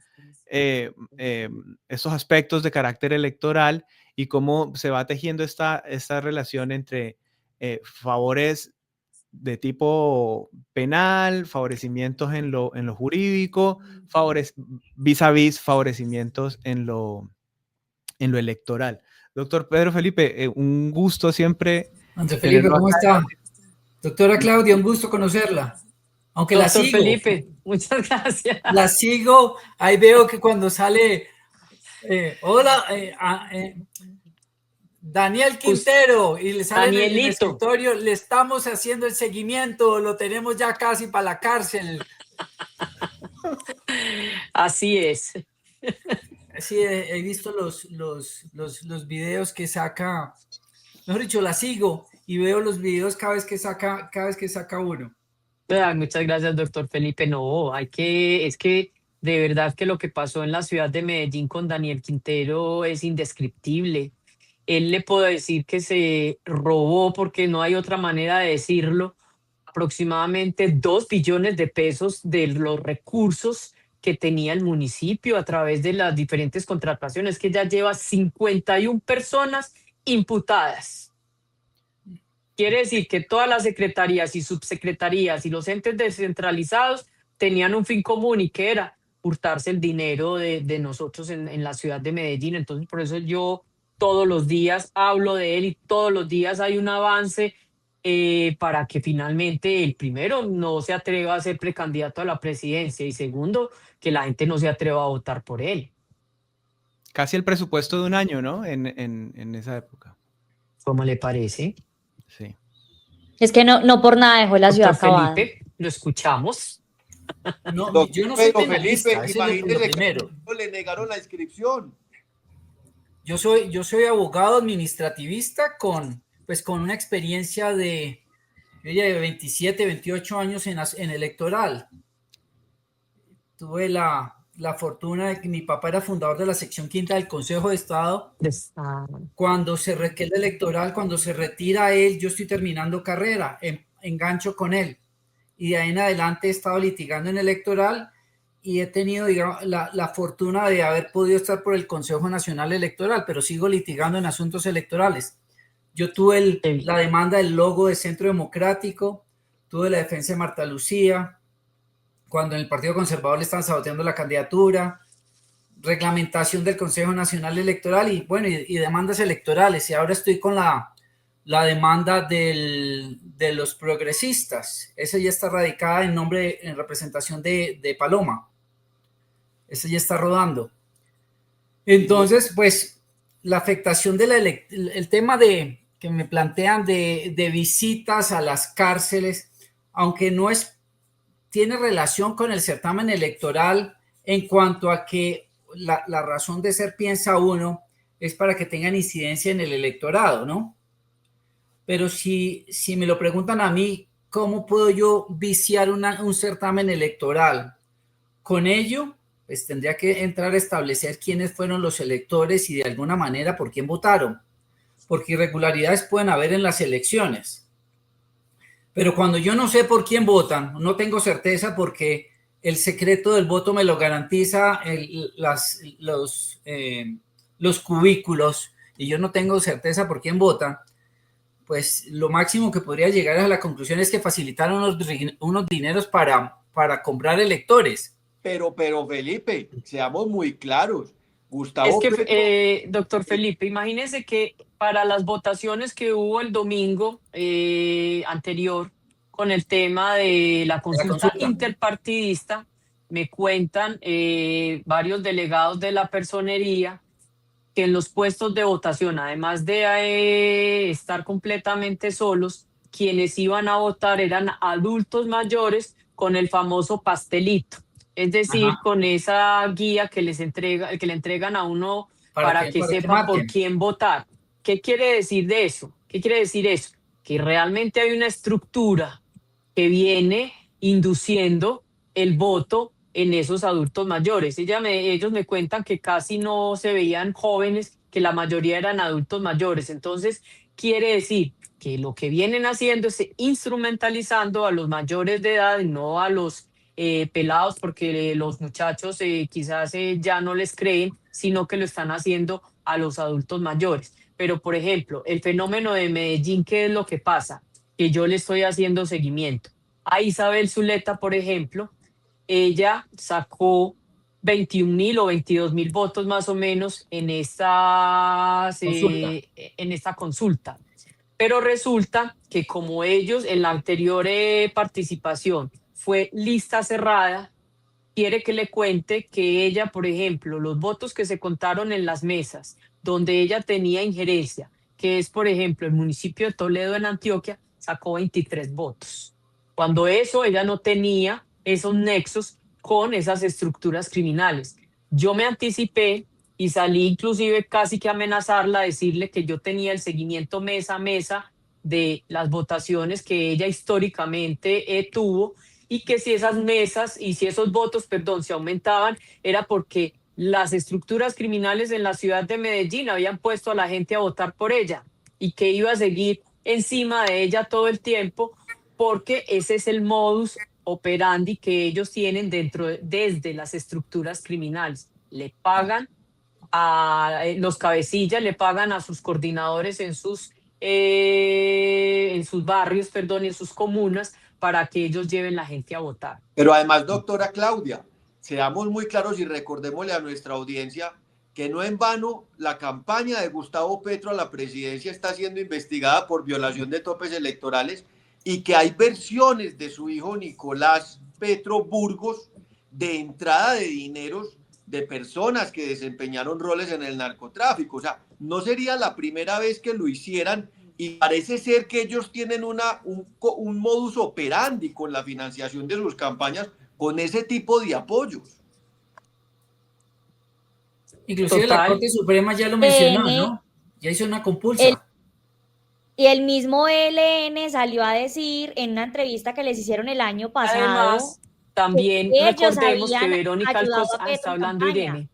aspectos de carácter electoral y cómo se va tejiendo esta relación entre favores de tipo penal, favorecimientos en lo jurídico, vis a vis favorecimientos en lo electoral. Doctor Pedro Felipe, un gusto siempre. Andrés Felipe, ¿cómo está? Doctora Claudia, un gusto conocerla. Aunque la sigo. Felipe, muchas gracias. La sigo, ahí veo que cuando sale, hola, Daniel Quintero, y le sale en el escritorio, le estamos haciendo el seguimiento, lo tenemos ya casi para la cárcel. Así es. Sí, he visto los videos que saca, mejor dicho, la sigo y veo los videos cada vez que saca uno. Muchas gracias, doctor Felipe. No, es que de verdad que lo que pasó en la ciudad de Medellín con Daniel Quintero es indescriptible. Él, le puedo decir que se robó, porque no hay otra manera de decirlo, aproximadamente 2 billones de pesos de los recursos que tenía el municipio a través de las diferentes contrataciones, que ya lleva 51 personas imputadas. Quiere decir que todas las secretarías y subsecretarías y los entes descentralizados tenían un fin común, y que era hurtarse el dinero de nosotros en la ciudad de Medellín. Entonces, por eso yo todos los días hablo de él, y todos los días hay un avance para que finalmente, el primero, no se atreva a ser precandidato a la presidencia, y segundo, que la gente no se atreva a votar por él. Casi el presupuesto de un año, ¿no? En esa época. ¿Cómo le parece? Sí. Es que no por nada dejó la ciudad acabada. Felipe, lo escuchamos. No, yo no soy penalista, imagínese que le negaron la inscripción. Yo soy abogado administrativista con una experiencia de 27, 28 años en electoral. Tuve la fortuna de que mi papá era fundador de la sección quinta del Consejo de Estado. Cuando se retira él, yo estoy terminando carrera, engancho con él. Y de ahí en adelante he estado litigando en electoral, y he tenido, digamos, la fortuna de haber podido estar por el Consejo Nacional Electoral, pero sigo litigando en asuntos electorales. Yo tuve la demanda del logo de Centro Democrático, tuve la defensa de Marta Lucía, cuando en el Partido Conservador le están saboteando la candidatura, reglamentación del Consejo Nacional Electoral y bueno, y demandas electorales. Y ahora estoy con la demanda de los progresistas. Esa ya está radicada en representación de Paloma. Esa ya está rodando. Entonces, pues, la afectación el tema que me plantean de visitas a las cárceles, aunque no tiene relación con el certamen electoral en cuanto a que la razón de ser, piensa uno, es para que tengan incidencia en el electorado, ¿no? Pero si me lo preguntan a mí, ¿cómo puedo yo viciar un certamen electoral? Con ello, pues tendría que entrar a establecer quiénes fueron los electores y de alguna manera por quién votaron, porque irregularidades pueden haber en las elecciones. Pero cuando yo no sé por quién votan, no tengo certeza porque el secreto del voto me lo garantiza los cubículos y yo no tengo certeza por quién votan, pues lo máximo que podría llegar a la conclusión es que facilitaron unos dineros para comprar electores. Pero Felipe, seamos muy claros. Gustavo Es que, Petro, doctor Felipe, imagínese que para las votaciones que hubo el domingo anterior con el tema de la consulta interpartidista, me cuentan varios delegados de la personería que en los puestos de votación, además de estar completamente solos, quienes iban a votar eran adultos mayores con el famoso pastelito. Es decir, con esa guía que le entregan a uno para que sepa por quién votar. ¿Qué quiere decir de eso? ¿Qué quiere decir eso? Que realmente hay una estructura que viene induciendo el voto en esos adultos mayores. Ellos me cuentan que casi no se veían jóvenes, que la mayoría eran adultos mayores. Entonces, quiere decir que lo que vienen haciendo es instrumentalizando a los mayores de edad y no a los pelados, porque los muchachos quizás ya no les creen, sino que lo están haciendo a los adultos mayores. Pero, por ejemplo, el fenómeno de Medellín, ¿qué es lo que pasa? Que yo le estoy haciendo seguimiento. A Isabel Zuleta, por ejemplo, ella sacó 21.000 o 22.000 votos más o menos en esta consulta. Pero resulta que como ellos en la anterior participación fue lista cerrada, quiere que le cuente que ella, por ejemplo, los votos que se contaron en las mesas, donde ella tenía injerencia, que es, por ejemplo, el municipio de Toledo en Antioquia, sacó 23 votos. Cuando ella no tenía esos nexos con esas estructuras criminales. Yo me anticipé y salí inclusive casi que a amenazarla, a decirle que yo tenía el seguimiento mesa a mesa de las votaciones que ella históricamente tuvo, y que si esas mesas y si esos votos, se aumentaban, era porque las estructuras criminales en la ciudad de Medellín habían puesto a la gente a votar por ella y que iba a seguir encima de ella todo el tiempo, porque ese es el modus operandi que ellos tienen desde las estructuras criminales. Le pagan a los cabecillas, le pagan a sus coordinadores en sus barrios, en sus comunas, para que ellos lleven la gente a votar. Pero además, doctora Claudia, seamos muy claros y recordémosle a nuestra audiencia que no en vano la campaña de Gustavo Petro a la presidencia está siendo investigada por violación de topes electorales, y que hay versiones de su hijo Nicolás Petro Burgos de entrada de dineros de personas que desempeñaron roles en el narcotráfico. O sea, no sería la primera vez que lo hicieran, y parece ser que ellos tienen un modus operandi con la financiación de sus campañas con ese tipo de apoyos. Inclusive la Corte Suprema ya lo mencionó, ¿no? Ya hizo una compulsa. Y el mismo ELN salió a decir en una entrevista que les hicieron el año pasado. Además, también recordemos que Verónica Alcocer está hablando Irene.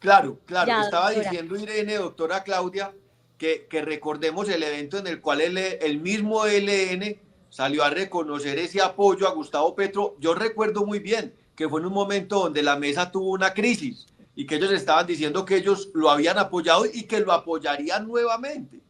Claro, estaba diciendo Irene, doctora Claudia, que recordemos el evento en el cual el mismo ELN salió a reconocer ese apoyo a Gustavo Petro. Yo recuerdo muy bien que fue en un momento donde la mesa tuvo una crisis y que ellos estaban diciendo que ellos lo habían apoyado y que lo apoyarían nuevamente.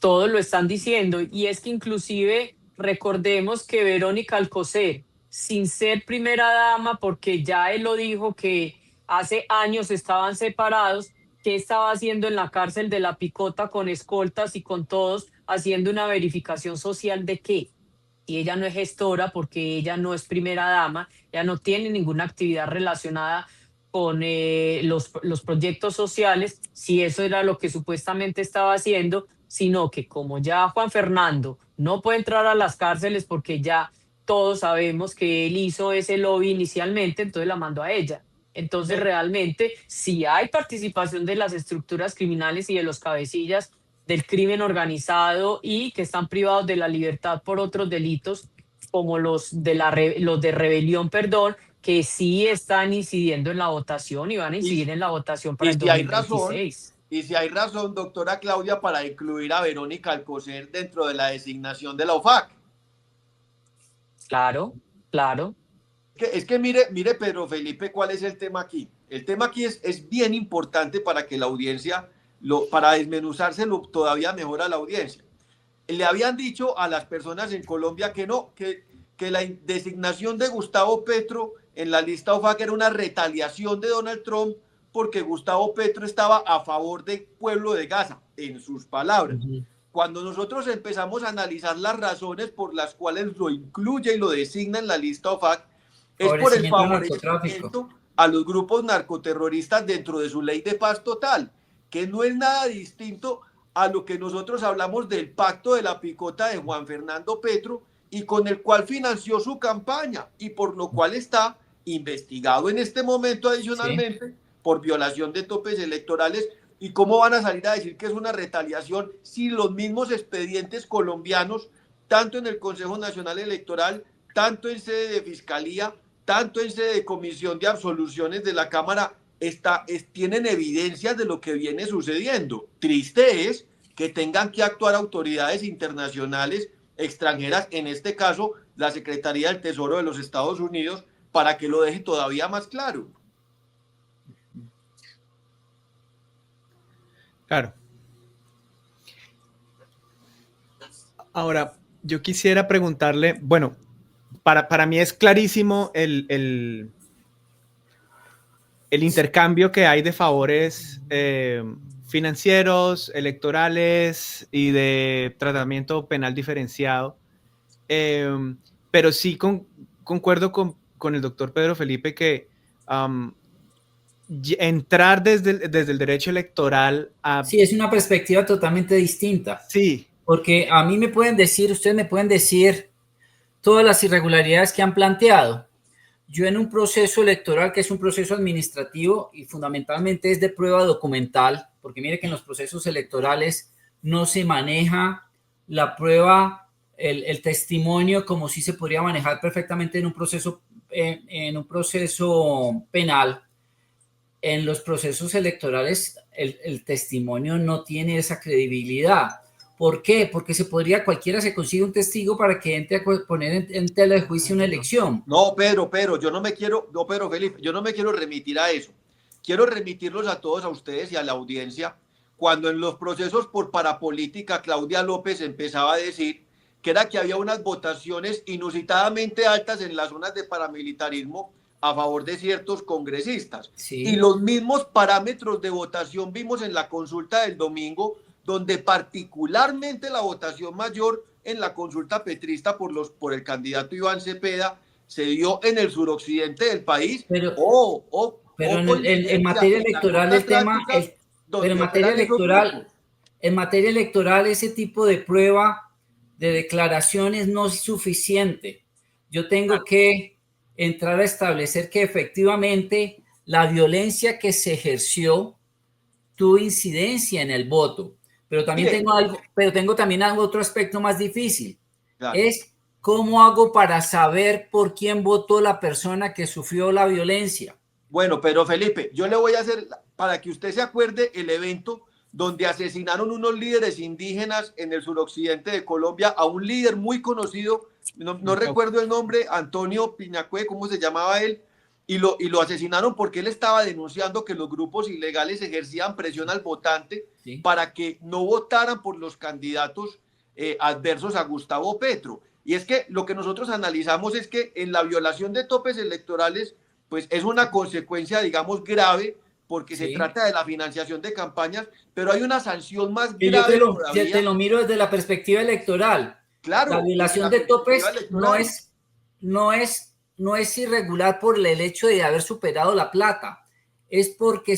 todos lo están diciendo, y es que inclusive recordemos que Verónica Alcocer, sin ser primera dama, porque ya él lo dijo que hace años estaban separados, ¿qué estaba haciendo en la cárcel de La Picota con escoltas y con todos, haciendo una verificación social de qué? Y ella no es gestora porque ella no es primera dama, ella no tiene ninguna actividad relacionada con los proyectos sociales, si eso era lo que supuestamente estaba haciendo, sino que como ya Juan Fernando no puede entrar a las cárceles porque ya todos sabemos que él hizo ese lobby inicialmente, entonces la mandó a ella. Entonces realmente si hay participación de las estructuras criminales y de los cabecillas del crimen organizado y que están privados de la libertad por otros delitos, como los de rebelión, perdón, que sí están incidiendo en la votación y van a incidir en la votación para el 2026. Y si hay razón, doctora Claudia, para incluir a Verónica Alcocer dentro de la designación de la OFAC. Claro, claro. Es que mire, Pedro Felipe, ¿cuál es el tema aquí? El tema aquí es bien importante para que la audiencia, para desmenuzárselo todavía mejor a la audiencia. Le habían dicho a las personas en Colombia que no, que la designación de Gustavo Petro en la lista OFAC era una retaliación de Donald Trump porque Gustavo Petro estaba a favor del pueblo de Gaza, en sus palabras. Cuando nosotros empezamos a analizar las razones por las cuales lo incluye y lo designa en la lista OFAC, es por el favorecimiento a los grupos narcoterroristas dentro de su ley de paz total, que no es nada distinto a lo que nosotros hablamos del pacto de La Picota de Juan Fernando Petro y con el cual financió su campaña y por lo cual está investigado en este momento adicionalmente por violación de topes electorales. ¿Y cómo van a salir a decir que es una retaliación si los mismos expedientes colombianos, tanto en el Consejo Nacional Electoral, tanto en sede de Fiscalía, tanto en sede de Comisión de Absoluciones de la Cámara, tienen evidencias de lo que viene sucediendo? Triste es que tengan que actuar autoridades internacionales extranjeras, en este caso la Secretaría del Tesoro de los Estados Unidos, para que lo deje todavía más claro. Claro. Ahora, yo quisiera preguntarle, bueno, para mí es clarísimo el intercambio que hay de favores financieros, electorales y de tratamiento penal diferenciado. Pero sí concuerdo con el doctor Pedro Felipe que entrar desde el derecho electoral a... Sí, es una perspectiva totalmente distinta. Sí. Porque a mí me pueden decir, ustedes me pueden decir todas las irregularidades que han planteado. Yo en un proceso electoral, que es un proceso administrativo y fundamentalmente es de prueba documental, porque mire que en los procesos electorales no se maneja la prueba, el testimonio como si se podría manejar perfectamente en un proceso penal. En los procesos electorales el testimonio no tiene esa credibilidad. ¿Por qué? Porque cualquiera se consigue un testigo para que entre a poner en tela de juicio una elección. No, Pedro, Felipe, yo no me quiero remitir a eso. Quiero remitirlos a todos, a ustedes y a la audiencia, cuando en los procesos por parapolítica Claudia López empezaba a decir que era que había unas votaciones inusitadamente altas en las zonas de paramilitarismo a favor de ciertos congresistas. Sí. Y los mismos parámetros de votación vimos en la consulta del domingo, donde particularmente la votación mayor en la consulta petrista por el candidato Iván Cepeda se dio en el suroccidente del país. Pero en materia electoral el tema, pero en materia electoral ese tipo de prueba de declaraciones no es suficiente. Yo tengo que entrar a establecer que efectivamente la violencia que se ejerció tuvo incidencia en el voto. Pero también tengo también otro aspecto más difícil. Claro. Es cómo hago para saber por quién votó la persona que sufrió la violencia. Bueno, pero Felipe, yo le voy a hacer, para que usted se acuerde, el evento donde asesinaron unos líderes indígenas en el suroccidente de Colombia, a un líder muy conocido, no recuerdo el nombre, Antonio Piñacue, ¿cómo se llamaba él? y lo asesinaron porque él estaba denunciando que los grupos ilegales ejercían presión al votante para que no votaran por los candidatos adversos a Gustavo Petro. Y es que lo que nosotros analizamos es que en la violación de topes electorales, pues es una consecuencia, digamos, grave, porque se trata de la financiación de campañas, pero hay una sanción más grave todavía. Yo te lo miro desde la perspectiva electoral. Claro, la violación de topes no es irregular por el hecho de haber superado la plata, es porque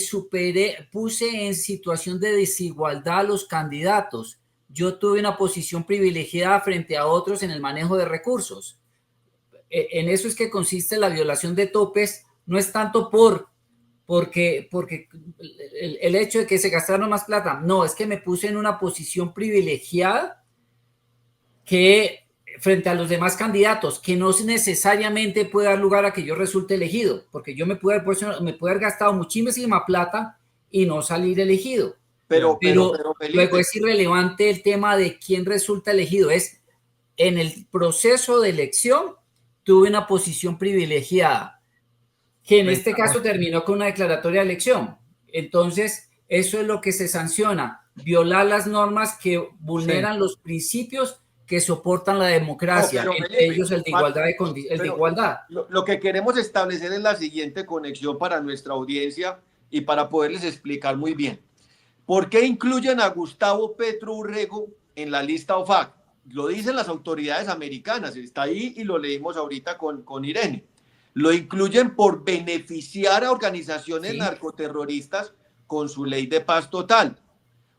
puse en situación de desigualdad a los candidatos. Yo tuve una posición privilegiada frente a otros en el manejo de recursos. En eso es que consiste la violación de topes, no es tanto porque el hecho de que se gastaron más plata, no, es que me puse en una posición privilegiada que frente a los demás candidatos, que no necesariamente puede dar lugar a que yo resulte elegido, porque yo me puedo haber gastado muchísima plata y no salir elegido. Pero luego es irrelevante el tema de quién resulta elegido. Es en el proceso de elección tuve una posición privilegiada, que en este caso terminó con una declaratoria de elección. Entonces, eso es lo que se sanciona, violar las normas que vulneran los principios que soportan la democracia, entre ellos el de igualdad. Lo que queremos establecer es la siguiente conexión para nuestra audiencia y para poderles explicar muy bien. ¿Por qué incluyen a Gustavo Petro Urrego en la lista OFAC? Lo dicen las autoridades americanas, está ahí y lo leímos ahorita con Irene. Lo incluyen por beneficiar a organizaciones narcoterroristas con su ley de paz total.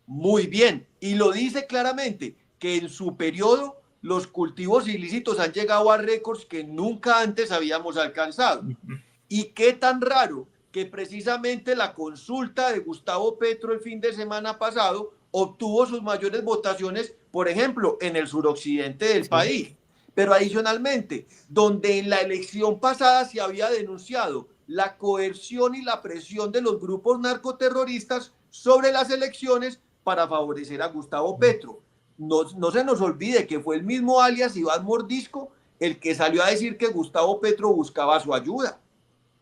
Muy bien, y lo dice claramente, que en su periodo los cultivos ilícitos han llegado a récords que nunca antes habíamos alcanzado. Y qué tan raro que precisamente la consulta de Gustavo Petro el fin de semana pasado obtuvo sus mayores votaciones, por ejemplo, en el suroccidente del país. Pero adicionalmente, donde en la elección pasada se había denunciado la coerción y la presión de los grupos narcoterroristas sobre las elecciones para favorecer a Gustavo Petro. No se nos olvide que fue el mismo alias Iván Mordisco el que salió a decir que Gustavo Petro buscaba su ayuda.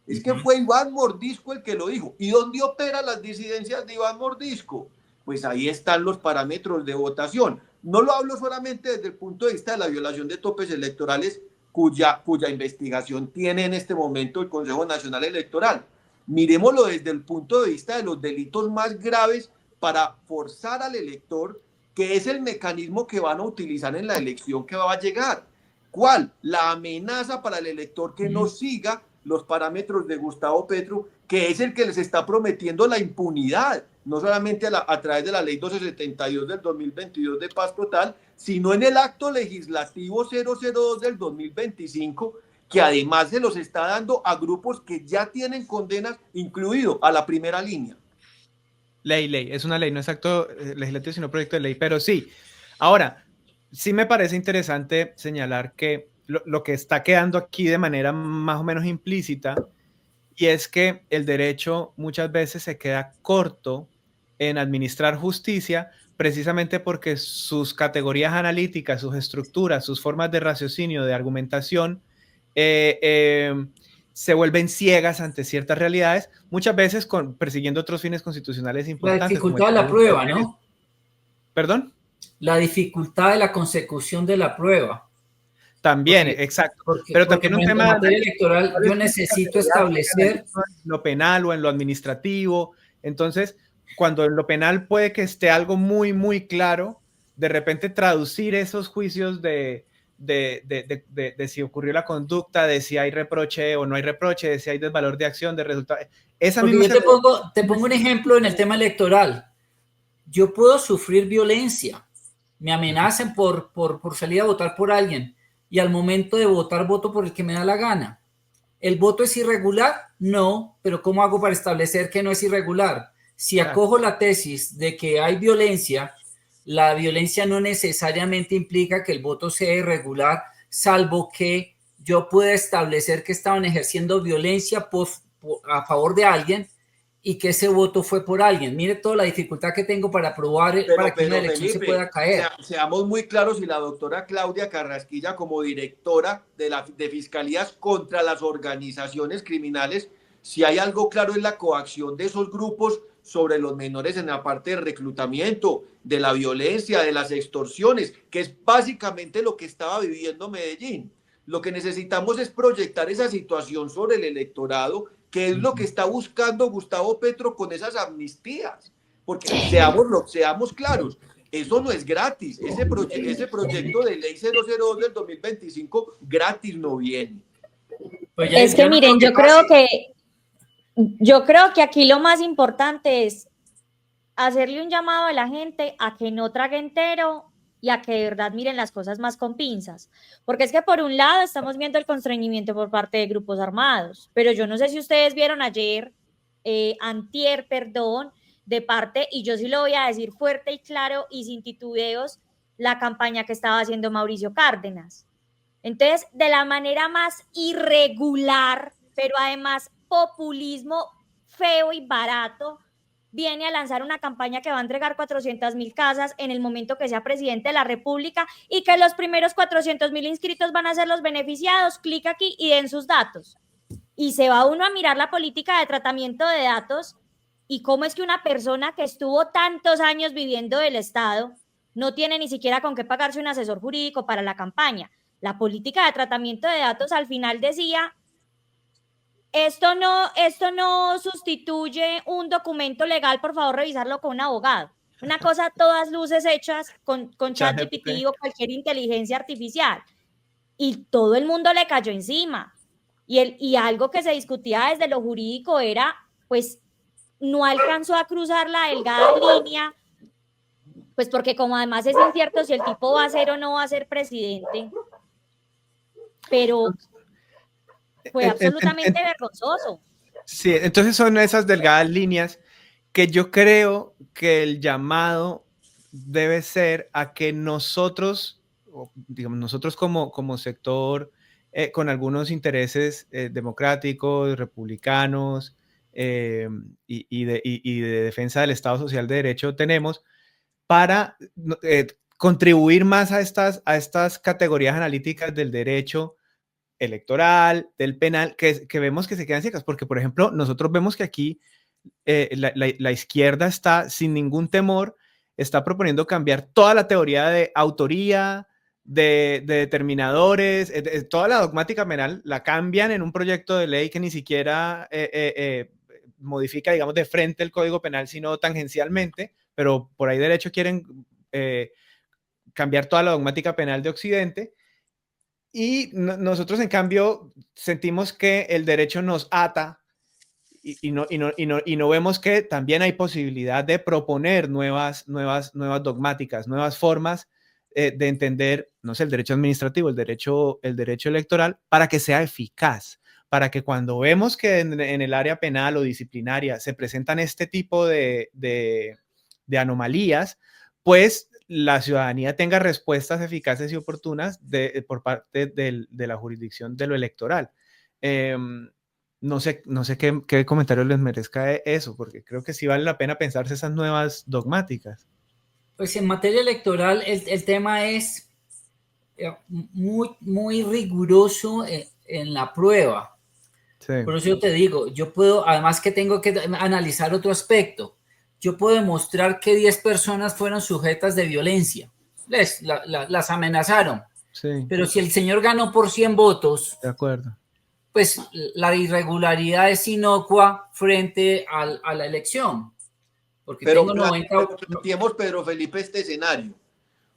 Es que fue Iván Mordisco el que lo dijo. ¿Y dónde operan las disidencias de Iván Mordisco? Pues ahí están los parámetros de votación. No lo hablo solamente desde el punto de vista de la violación de topes electorales cuya investigación tiene en este momento el Consejo Nacional Electoral. Miremoslo desde el punto de vista de los delitos más graves para forzar al elector, que es el mecanismo que van a utilizar en la elección que va a llegar. ¿Cuál? La amenaza para el elector que no siga los parámetros de Gustavo Petro, que es el que les está prometiendo la impunidad, no solamente a través de la ley 1272 del 2022 de paz total, sino en el acto legislativo 002 del 2025, que además se los está dando a grupos que ya tienen condenas, incluido a la primera línea. Ley, es una ley, no es acto legislativo, sino proyecto de ley, pero sí. Ahora, sí me parece interesante señalar que lo que está quedando aquí de manera más o menos implícita, y es que el derecho muchas veces se queda corto en administrar justicia precisamente porque sus categorías analíticas, sus estructuras, sus formas de raciocinio, de argumentación, se vuelven ciegas ante ciertas realidades, muchas veces persiguiendo otros fines constitucionales importantes. La dificultad de la prueba, ¿no? ¿Perdón? La dificultad de la consecución de la prueba. También, exacto. Pero también un tema... En materia electoral yo necesito establecer... En lo penal o en lo administrativo. Entonces, cuando en lo penal puede que esté algo muy, muy claro, de repente traducir esos juicios de si ocurrió la conducta, de si hay reproche o no hay reproche, de si hay desvalor de acción, de resultado. Te pongo un ejemplo en el tema electoral. Yo puedo sufrir violencia, me amenacen por salir a votar por alguien y al momento de votar voto por el que me da la gana. ¿El voto es irregular? No, pero ¿cómo hago para establecer que no es irregular? Si acojo la tesis de que hay violencia, la violencia no necesariamente implica que el voto sea irregular, salvo que yo pueda establecer que estaban ejerciendo violencia a favor de alguien y que ese voto fue por alguien. Mire toda la dificultad que tengo para probar, para que una elección Felipe, se pueda caer. Seamos muy claros, y la doctora Claudia Carrasquilla, como directora de Fiscalías contra las Organizaciones Criminales, si hay algo claro es la coacción de esos grupos sobre los menores en la parte de reclutamiento, de la violencia, de las extorsiones, que es básicamente lo que estaba viviendo Medellín. Lo que necesitamos es proyectar esa situación sobre el electorado, que es lo que está buscando Gustavo Petro con esas amnistías. Porque seamos claros, eso no es gratis. Ese proyecto de ley 002 del 2025 gratis no viene. Pues es que miren, yo creo que aquí lo más importante es hacerle un llamado a la gente a que no trague entero y a que de verdad miren las cosas más con pinzas. Porque es que por un lado estamos viendo el constreñimiento por parte de grupos armados, pero yo no sé si ustedes vieron ayer, antier, perdón, de parte, y yo sí lo voy a decir fuerte y claro y sin titubeos, la campaña que estaba haciendo Mauricio Cárdenas. Entonces, de la manera más irregular, pero además populismo feo y barato, viene a lanzar una campaña que va a entregar 400,000 casas en el momento que sea presidente de la República y que los primeros 400,000 inscritos van a ser los beneficiados. Clic aquí y den sus datos. Y se va uno a mirar la política de tratamiento de datos y cómo es que una persona que estuvo tantos años viviendo del Estado no tiene ni siquiera con qué pagarse un asesor jurídico para la campaña. La política de tratamiento de datos al final decía: esto no sustituye un documento legal, por favor revisarlo con un abogado. Una cosa todas luces hechas con ChatGPT o cualquier inteligencia artificial. Y todo el mundo le cayó encima. Y algo que se discutía desde lo jurídico era, pues, no alcanzó a cruzar la delgada línea, pues porque como además es incierto si el tipo va a ser o no va a ser presidente, pero fue absolutamente vergonzoso. Sí, entonces son esas delgadas líneas que yo creo que el llamado debe ser a que nosotros, digamos, nosotros como sector, con algunos intereses democráticos, republicanos y de defensa del Estado Social de Derecho tenemos para contribuir más a estas categorías analíticas del derecho electoral, del penal, que vemos que se quedan ciecas, porque por ejemplo, nosotros vemos que aquí la izquierda está sin ningún temor, está proponiendo cambiar toda la teoría de autoría, de determinadores, toda la dogmática penal la cambian en un proyecto de ley que ni siquiera modifica, digamos, de frente el Código Penal, sino tangencialmente, pero por ahí derecho quieren cambiar toda la dogmática penal de Occidente. Y nosotros, en cambio, sentimos que el derecho nos ata y no vemos que también hay posibilidad de proponer nuevas dogmáticas, nuevas formas de entender, no sé, el derecho administrativo, el derecho electoral, para que sea eficaz, para que cuando vemos que en el área penal o disciplinaria se presentan este tipo de anomalías, pues la ciudadanía tenga respuestas eficaces y oportunas por parte de la jurisdicción de lo electoral. No sé qué comentario les merezca eso, porque creo que sí vale la pena pensarse esas nuevas dogmáticas. Pues en materia electoral el tema es muy riguroso en la prueba. Sí. Por eso yo te digo, yo puedo, además que tengo que analizar otro aspecto. Yo puedo demostrar que 10 personas fueron sujetas de violencia. Las amenazaron. Sí. Pero si el señor ganó por 100 votos, de acuerdo, pues la irregularidad es inocua frente a la elección. Porque pero tengo 90... planteemos, Pedro Felipe, este escenario.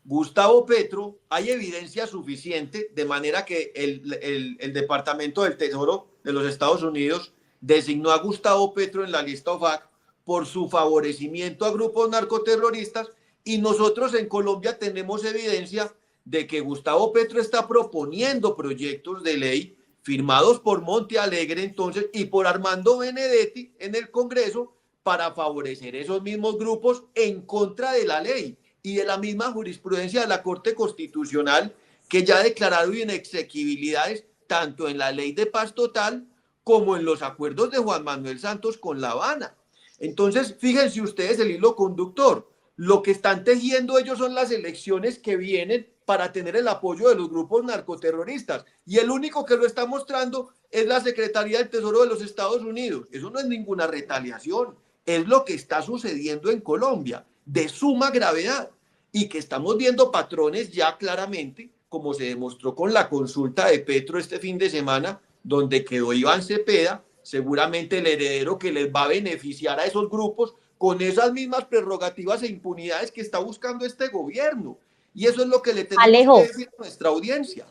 Gustavo Petro, hay evidencia suficiente de manera que el Departamento del Tesoro de los Estados Unidos designó a Gustavo Petro en la lista OFAC por su favorecimiento a grupos narcoterroristas, y nosotros en Colombia tenemos evidencia de que Gustavo Petro está proponiendo proyectos de ley firmados por Monte Alegre entonces y por Armando Benedetti en el Congreso para favorecer esos mismos grupos en contra de la ley y de la misma jurisprudencia de la Corte Constitucional, que ya ha declarado inexequibilidades tanto en la ley de paz total como en los acuerdos de Juan Manuel Santos con La Habana. Entonces, fíjense ustedes el hilo conductor. Lo que están tejiendo ellos son las elecciones que vienen para tener el apoyo de los grupos narcoterroristas. Y el único que lo está mostrando es la Secretaría del Tesoro de los Estados Unidos. Eso no es ninguna retaliación. Es lo que está sucediendo en Colombia, de suma gravedad. Y que estamos viendo patrones ya claramente, como se demostró con la consulta de Petro este fin de semana, donde quedó Iván Cepeda, seguramente el heredero que les va a beneficiar a esos grupos con esas mismas prerrogativas e impunidades que está buscando este gobierno. Y eso es lo que le tenemos Alejo, que decir a nuestra audiencia.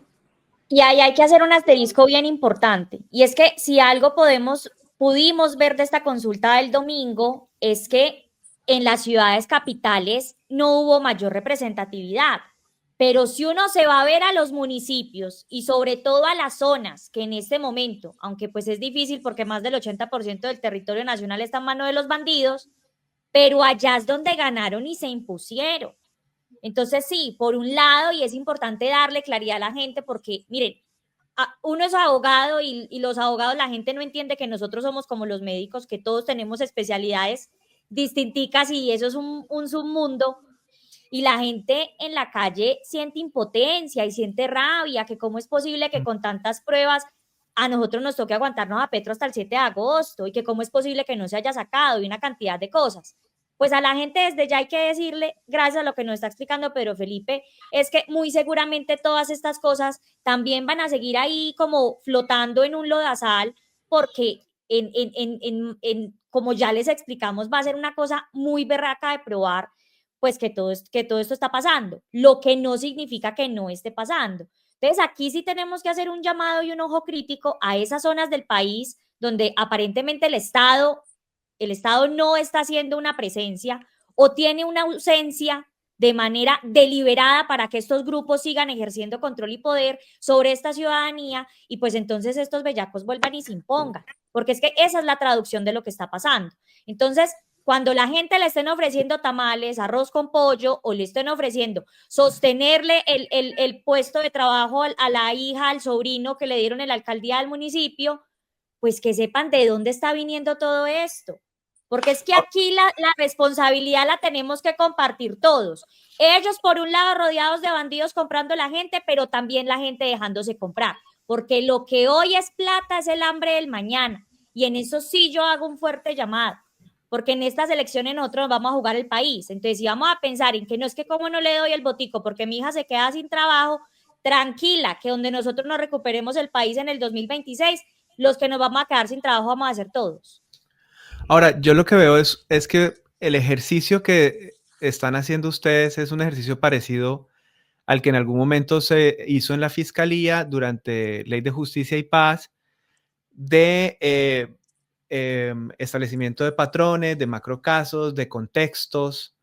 y ahí hay que hacer un asterisco bien importante. Y es que si algo pudimos ver de esta consulta del domingo, es que en las ciudades capitales no hubo mayor representatividad. Pero si uno se va a ver a los municipios y sobre todo a las zonas que en este momento, aunque pues es difícil porque más del 80% del territorio nacional está en manos de los bandidos, pero allá es donde ganaron y se impusieron. Entonces sí, por un lado, y es importante darle claridad a la gente porque, miren, uno es abogado y los abogados, la gente no entiende que nosotros somos como los médicos, que todos tenemos especialidades distinticas y eso es un submundo. Y la gente en la calle siente impotencia y siente rabia, que cómo es posible que con tantas pruebas a nosotros nos toque aguantarnos a Petro hasta el 7 de agosto y que cómo es posible que no se haya sacado y una cantidad de cosas. Pues a la gente desde ya hay que decirle, gracias a lo que nos está explicando Pedro Felipe, es que muy seguramente todas estas cosas también van a seguir ahí como flotando en un lodazal porque como ya les explicamos, va a ser una cosa muy berraca de probar pues que todo esto está pasando, lo que no significa que no esté pasando. Entonces aquí sí tenemos que hacer un llamado y un ojo crítico a esas zonas del país donde aparentemente el Estado no está haciendo una presencia o tiene una ausencia de manera deliberada para que estos grupos sigan ejerciendo control y poder sobre esta ciudadanía y pues entonces estos bellacos vuelvan y se impongan, porque es que esa es la traducción de lo que está pasando. Entonces, cuando la gente le estén ofreciendo tamales, arroz con pollo o le estén ofreciendo sostenerle el puesto de trabajo a la hija, al sobrino que le dieron en la alcaldía del municipio, pues que sepan de dónde está viniendo todo esto. Porque es que aquí la responsabilidad la tenemos que compartir todos. Ellos, por un lado, rodeados de bandidos comprando a la gente, pero también la gente dejándose comprar. Porque lo que hoy es plata es el hambre del mañana. Y en eso sí yo hago un fuerte llamado. Porque en estas elecciones nosotros vamos a jugar el país. Entonces, si vamos a pensar en que no es que como no le doy el botico porque mi hija se queda sin trabajo, tranquila, que donde nosotros nos recuperemos el país en el 2026, los que nos vamos a quedar sin trabajo vamos a ser todos. Ahora, yo lo que veo es que el ejercicio que están haciendo ustedes es un ejercicio parecido al que en algún momento se hizo en la Fiscalía durante Ley de Justicia y Paz de establecimiento de patrones, de macrocasos, de contextos.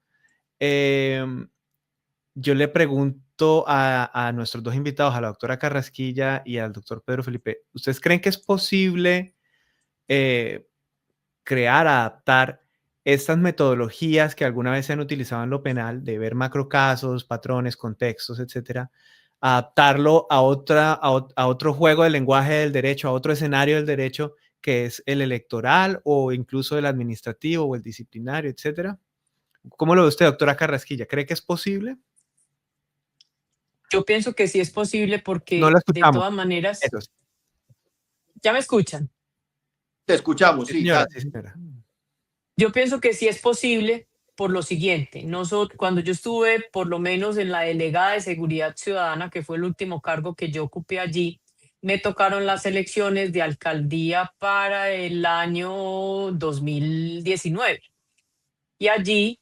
Yo le pregunto a nuestros dos invitados, a la doctora Carrasquilla y al doctor Pedro Felipe, ¿ustedes creen que es posible crear, adaptar estas metodologías que alguna vez se han utilizado en lo penal, de ver macrocasos, patrones, contextos, etcétera, adaptarlo a otro juego del lenguaje del derecho, a otro escenario del derecho, que es el electoral o incluso el administrativo o el disciplinario, etcétera? ¿Cómo lo ve usted, doctora Carrasquilla? ¿Cree que es posible? Yo pienso que sí es posible porque No la de escuchamos. todas maneras... Eso sí. ¿Ya me escuchan? Te escuchamos, sí. Señora, sí, señora. Yo pienso que sí es posible por lo siguiente. Cuando yo estuve por lo menos en la delegada de Seguridad Ciudadana, que fue el último cargo que yo ocupé allí, me tocaron las elecciones de alcaldía para el año 2019. Y allí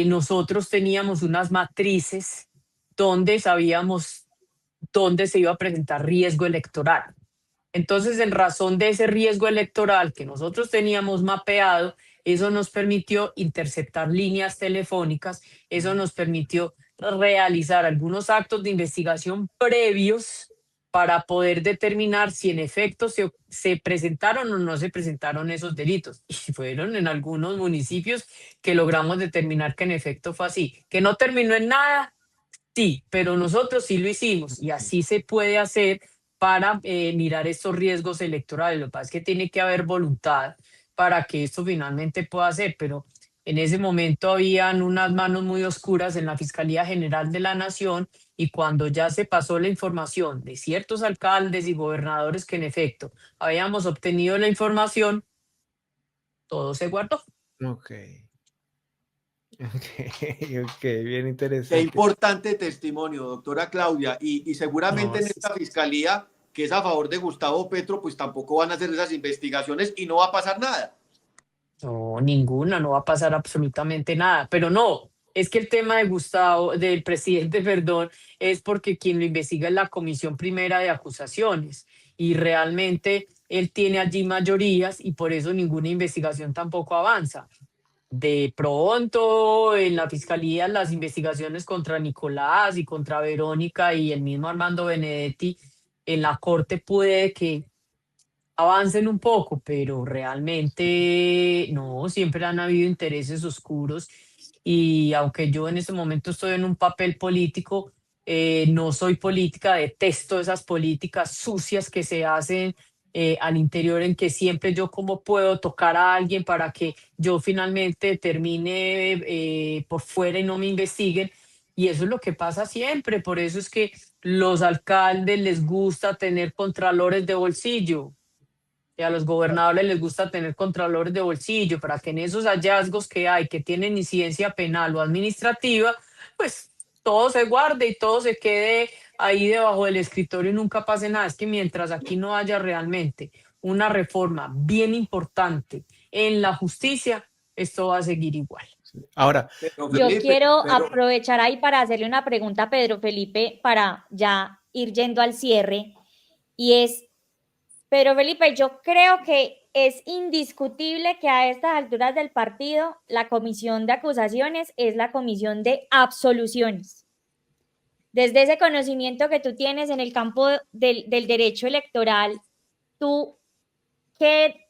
nosotros teníamos unas matrices donde sabíamos dónde se iba a presentar riesgo electoral. Entonces, en razón de ese riesgo electoral que nosotros teníamos mapeado, eso nos permitió interceptar líneas telefónicas, eso nos permitió realizar algunos actos de investigación previos para poder determinar si en efecto se presentaron o no se presentaron esos delitos. Y fueron en algunos municipios que logramos determinar que en efecto fue así. ¿Que no terminó en nada? Sí, pero nosotros sí lo hicimos y así se puede hacer para mirar estos riesgos electorales. Lo que pasa es que tiene que haber voluntad para que esto finalmente pueda ser, pero en ese momento habían unas manos muy oscuras en la Fiscalía General de la Nación, y cuando ya se pasó la información de ciertos alcaldes y gobernadores que en efecto habíamos obtenido la información, todo se guardó. Ok. Ok, bien Qué interesante. importante testimonio, doctora Claudia. Y seguramente No, en esta fiscalía, que es a favor de Gustavo Petro, pues tampoco van a hacer esas investigaciones y no va a pasar nada. no, ninguna, no va a pasar absolutamente nada. Pero no, es que el tema de Gustavo, del presidente, perdón, es porque quien lo investiga es la Comisión Primera de Acusaciones, y realmente él tiene allí mayorías y por eso ninguna investigación tampoco avanza. De pronto, en la fiscalía, las investigaciones contra Nicolás y contra Verónica y el mismo Armando Benedetti en la corte puede que avancen un poco, pero realmente no, siempre han habido intereses oscuros, y aunque yo en este momento estoy en un papel político, no soy política, detesto esas políticas sucias que se hacen al interior, en que siempre yo como puedo tocar a alguien para que yo finalmente termine por fuera y no me investiguen. Y eso es lo que pasa siempre, por eso es que los alcaldes les gusta tener contralores de bolsillo, y a los gobernadores les gusta tener contralores de bolsillo, para que en esos hallazgos que hay, que tienen incidencia penal o administrativa, pues todo se guarde y todo se quede ahí debajo del escritorio y nunca pase nada. Es que mientras aquí no haya realmente una reforma bien importante en la justicia, esto va a seguir igual. Ahora, Pero Yo Felipe, quiero pero- aprovechar ahí para hacerle una pregunta a Pedro Felipe para ya ir yendo al cierre, y es, Pedro Felipe, yo creo que es indiscutible que a estas alturas del partido la comisión de acusaciones es la comisión de absoluciones. Desde ese conocimiento que tú tienes en el campo del derecho electoral, ¿tú qué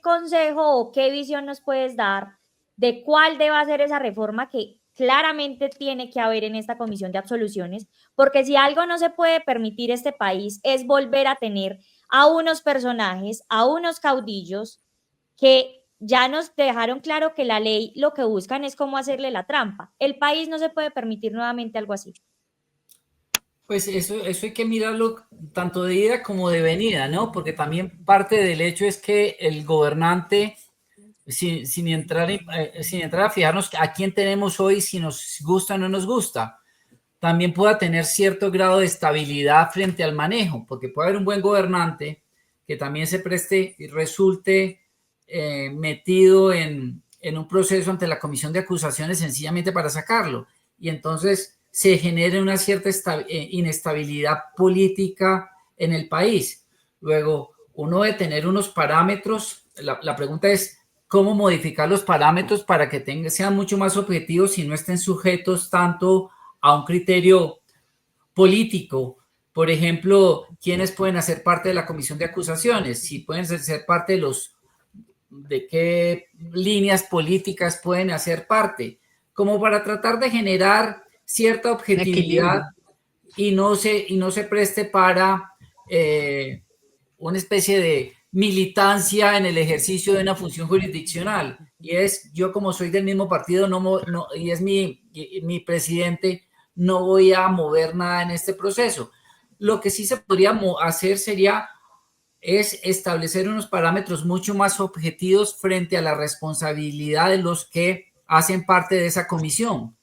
consejo o qué visión nos puedes dar de cuál deba ser esa reforma que claramente tiene que haber en esta comisión de absoluciones? Porque si algo no se puede permitir este país es volver a tener a unos personajes, a unos caudillos que ya nos dejaron claro que la ley lo que buscan es cómo hacerle la trampa. El país no se puede permitir nuevamente algo así. Pues eso hay que mirarlo tanto de ida como de venida, ¿no? Porque también parte del hecho es que el gobernante, sin entrar a fijarnos a quién tenemos hoy, si nos gusta o no nos gusta, también pueda tener cierto grado de estabilidad frente al manejo, porque puede haber un buen gobernante que también se preste y resulte metido en un proceso ante la comisión de acusaciones sencillamente para sacarlo. Y entonces se genere una cierta inestabilidad política en el país. Luego, uno debe tener unos parámetros. La pregunta es, ¿cómo modificar los parámetros para que sean mucho más objetivos y no estén sujetos tanto a un criterio político? Por ejemplo, ¿quiénes pueden hacer parte de la comisión de acusaciones? Si pueden ser parte de qué líneas políticas pueden hacer parte, como para tratar de generar cierta objetividad y no se preste para una especie de militancia en el ejercicio de una función jurisdiccional. Y es, yo como soy del mismo partido y es mi presidente, no voy a mover nada en este proceso. Lo que sí se podría hacer es establecer unos parámetros mucho más objetivos frente a la responsabilidad de los que hacen parte de esa comisión.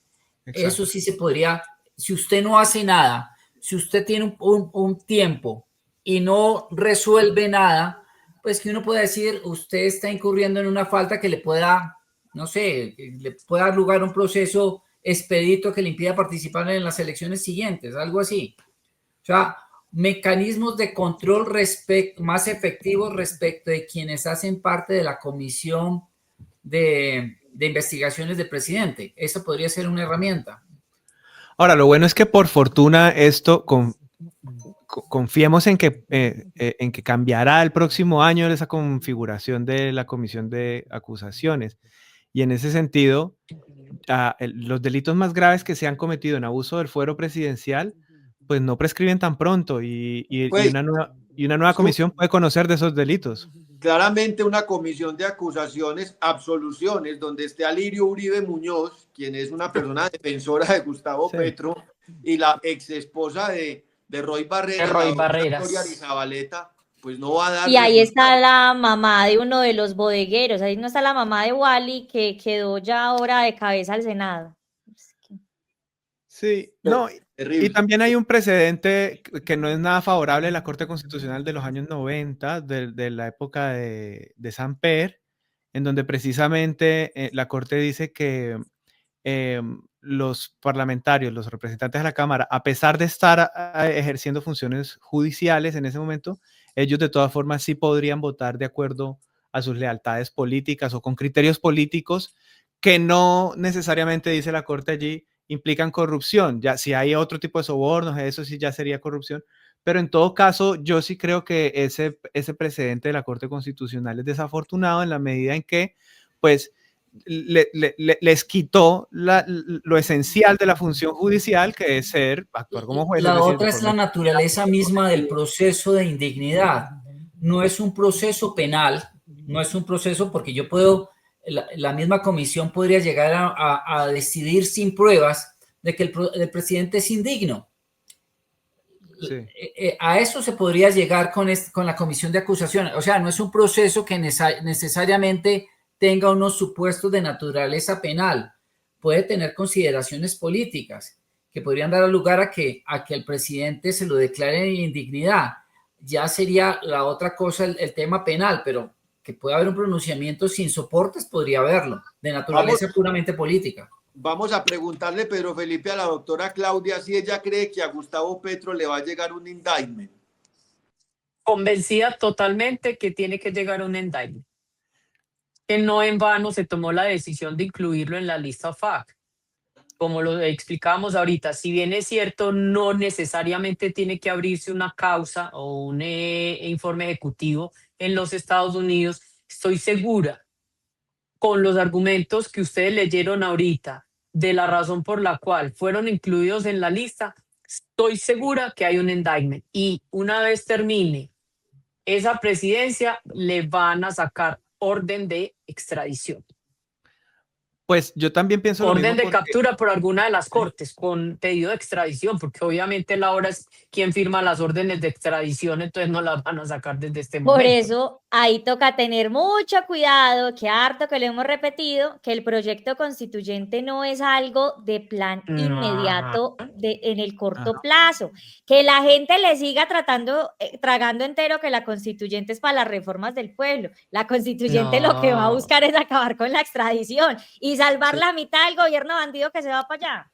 Exacto. Eso sí se podría, si usted no hace nada, si usted tiene un tiempo y no resuelve nada, pues que uno pueda decir, usted está incurriendo en una falta que le pueda, no sé, que le pueda dar lugar a un proceso expedito que le impida participar en las elecciones siguientes, algo así. O sea, mecanismos de control más efectivos respecto de quienes hacen parte de la comisión de investigaciones del presidente. Eso podría ser una herramienta. Ahora, lo bueno es que por fortuna esto, confiemos en que cambiará el próximo año esa configuración de la comisión de acusaciones. Y en ese sentido, los delitos más graves que se han cometido en abuso del fuero presidencial, pues no prescriben tan pronto y una nueva comisión puede conocer de esos delitos. claramente una comisión de acusaciones, absoluciones, donde esté Alirio Uribe Muñoz, quien es una persona defensora de Gustavo Petro, y la ex esposa de Roy Barreras, De Roy la doctora Barreras. Gloria Arizabaleta, pues no va a dar Y ahí está resultados. la mamá de uno de los bodegueros, ahí no está la mamá de Wally, que quedó ya ahora de cabeza al Senado. Sí, no, y Terrible. también hay un precedente que no es nada favorable en la Corte Constitucional de los años 90, de la época de Samper, en donde precisamente la Corte dice que los parlamentarios, los representantes de la Cámara, a pesar de estar ejerciendo funciones judiciales en ese momento, ellos de todas formas sí podrían votar de acuerdo a sus lealtades políticas o con criterios políticos que no necesariamente, dice la Corte allí, implican corrupción. Ya si hay otro tipo de sobornos, eso sí ya sería corrupción. Pero en todo caso, yo sí creo que ese precedente de la Corte Constitucional es desafortunado en la medida en que, pues, les quitó lo esencial de la función judicial, que es actuar como juez. La es decir, otra es la naturaleza misma del proceso de indignidad. No es un proceso penal, no es un proceso porque yo puedo, la misma comisión podría llegar a decidir sin pruebas de que el presidente es indigno. Sí. A eso se podría llegar con la comisión de acusaciones. O sea, no es un proceso que necesariamente tenga unos supuestos de naturaleza penal. Puede tener consideraciones políticas que podrían dar lugar a que el presidente se lo declare en indignidad. Ya sería la otra cosa el tema penal, pero que pueda haber un pronunciamiento sin soportes, podría haberlo, de naturaleza puramente política. Vamos a preguntarle, Pedro Felipe, a la doctora Claudia si ella cree que a Gustavo Petro le va a llegar un indictment. Convencida totalmente que tiene que llegar un indictment. Que no en vano se tomó la decisión de incluirlo en la lista FAC. Como lo explicábamos ahorita, si bien es cierto, no necesariamente tiene que abrirse una causa o un informe ejecutivo en los Estados Unidos, estoy segura, con los argumentos que ustedes leyeron ahorita, de la razón por la cual fueron incluidos en la lista, estoy segura que hay un indictment. Y una vez termine esa presidencia, le van a sacar orden de extradición. Pues yo también pienso lo mismo. Orden de captura por alguna de las cortes con pedido de extradición, porque obviamente la hora es quien firma las órdenes de extradición, entonces no las van a sacar desde este momento. Por eso ahí toca tener mucho cuidado, que harto que lo hemos repetido, que el proyecto constituyente no es algo de plan inmediato en el corto plazo. Que la gente le siga tragando entero que la constituyente es para las reformas del pueblo. La constituyente lo que va a buscar es acabar con la extradición y salvar la mitad del gobierno bandido que se va para allá.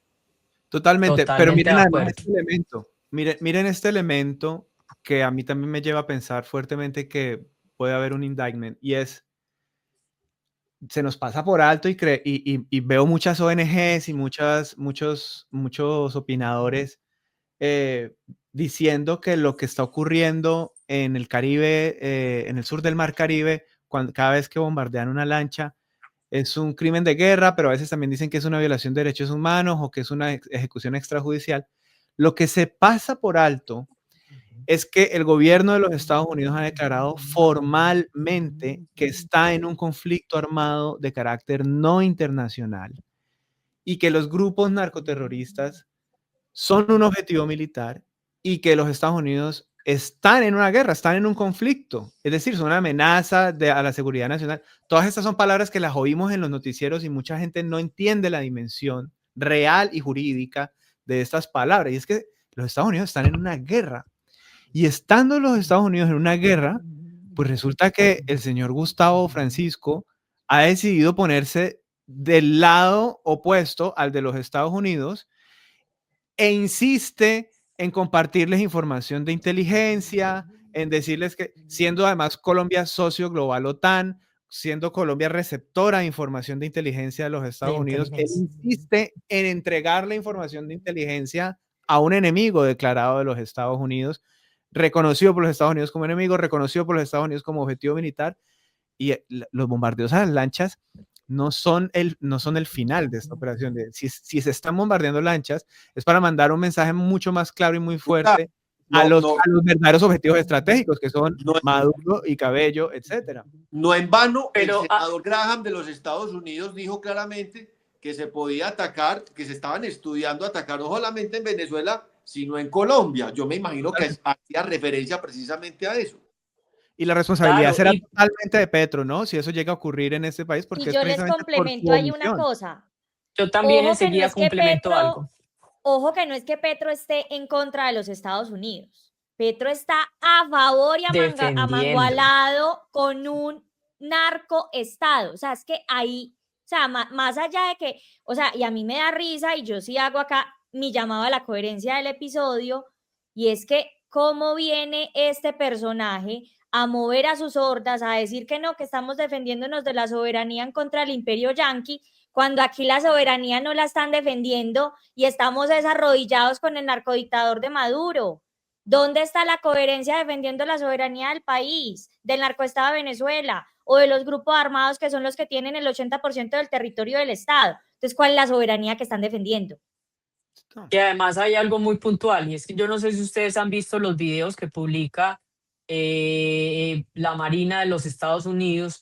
Totalmente, pero miren además este elemento. Miren este elemento que a mí también me lleva a pensar fuertemente que puede haber un indictment, y es, se nos pasa por alto y veo muchas ONGs y muchos opinadores diciendo que lo que está ocurriendo en el Caribe, en el sur del Mar Caribe, cada vez que bombardean una lancha, es un crimen de guerra, pero a veces también dicen que es una violación de derechos humanos o que es una ejecución extrajudicial. Lo que se pasa por alto es que el gobierno de los Estados Unidos ha declarado formalmente que está en un conflicto armado de carácter no internacional y que los grupos narcoterroristas son un objetivo militar y que los Estados Unidos están en una guerra, están en un conflicto, es decir, son una amenaza a la seguridad nacional. Todas estas son palabras que las oímos en los noticieros y mucha gente no entiende la dimensión real y jurídica de estas palabras. Y es que los Estados Unidos están en una guerra. Y estando los Estados Unidos en una guerra, pues resulta que el señor Gustavo Francisco ha decidido ponerse del lado opuesto al de los Estados Unidos e insiste en compartirles información de inteligencia, en decirles que, siendo además Colombia socio global OTAN, siendo Colombia receptora de información de inteligencia de los Estados Unidos, él insiste en entregar la información de inteligencia a un enemigo declarado de los Estados Unidos, reconocido por los Estados Unidos como enemigo, reconocido por los Estados Unidos como objetivo militar, y los bombardeos a las lanchas no son el final de esta operación. Si se están bombardeando lanchas, es para mandar un mensaje mucho más claro y muy fuerte a No, los no, verdaderos objetivos estratégicos, que son no, Maduro y Cabello, etcétera. no en vano, Pero, el senador Graham de los Estados Unidos dijo claramente que se podía atacar, que se estaban estudiando atacar no solamente en Venezuela, sino en Colombia. Yo me imagino que hacía referencia precisamente a eso. Y la responsabilidad claro, será y totalmente de Petro, ¿no? Si eso llega a ocurrir en este país, porque Y es yo les precisamente por su complemento ahí una omisión. cosa. yo también Ojo que no enseguida es que complemento algo. Petro, ojo que no es que Petro esté en contra de los Estados Unidos. Petro está a favor y Defendiendo. amangualado con un narcoestado. O sea, es que ahí, o sea, más allá de que, o sea, y a mí me da risa y yo sí hago acá mi llamado a la coherencia del episodio, y es que cómo viene este personaje a mover a sus hordas, a decir que no, que estamos defendiéndonos de la soberanía en contra del imperio yanqui, cuando aquí la soberanía no la están defendiendo y estamos desarrodillados con el narcodictador de Maduro. ¿Dónde está la coherencia defendiendo la soberanía del país, del narcoestado de Venezuela o de los grupos armados que son los que tienen el 80% del territorio del Estado? Entonces, ¿cuál es la soberanía que están defendiendo? Y además hay algo muy puntual, y es que yo no sé si ustedes han visto los videos que publica la Marina de los Estados Unidos.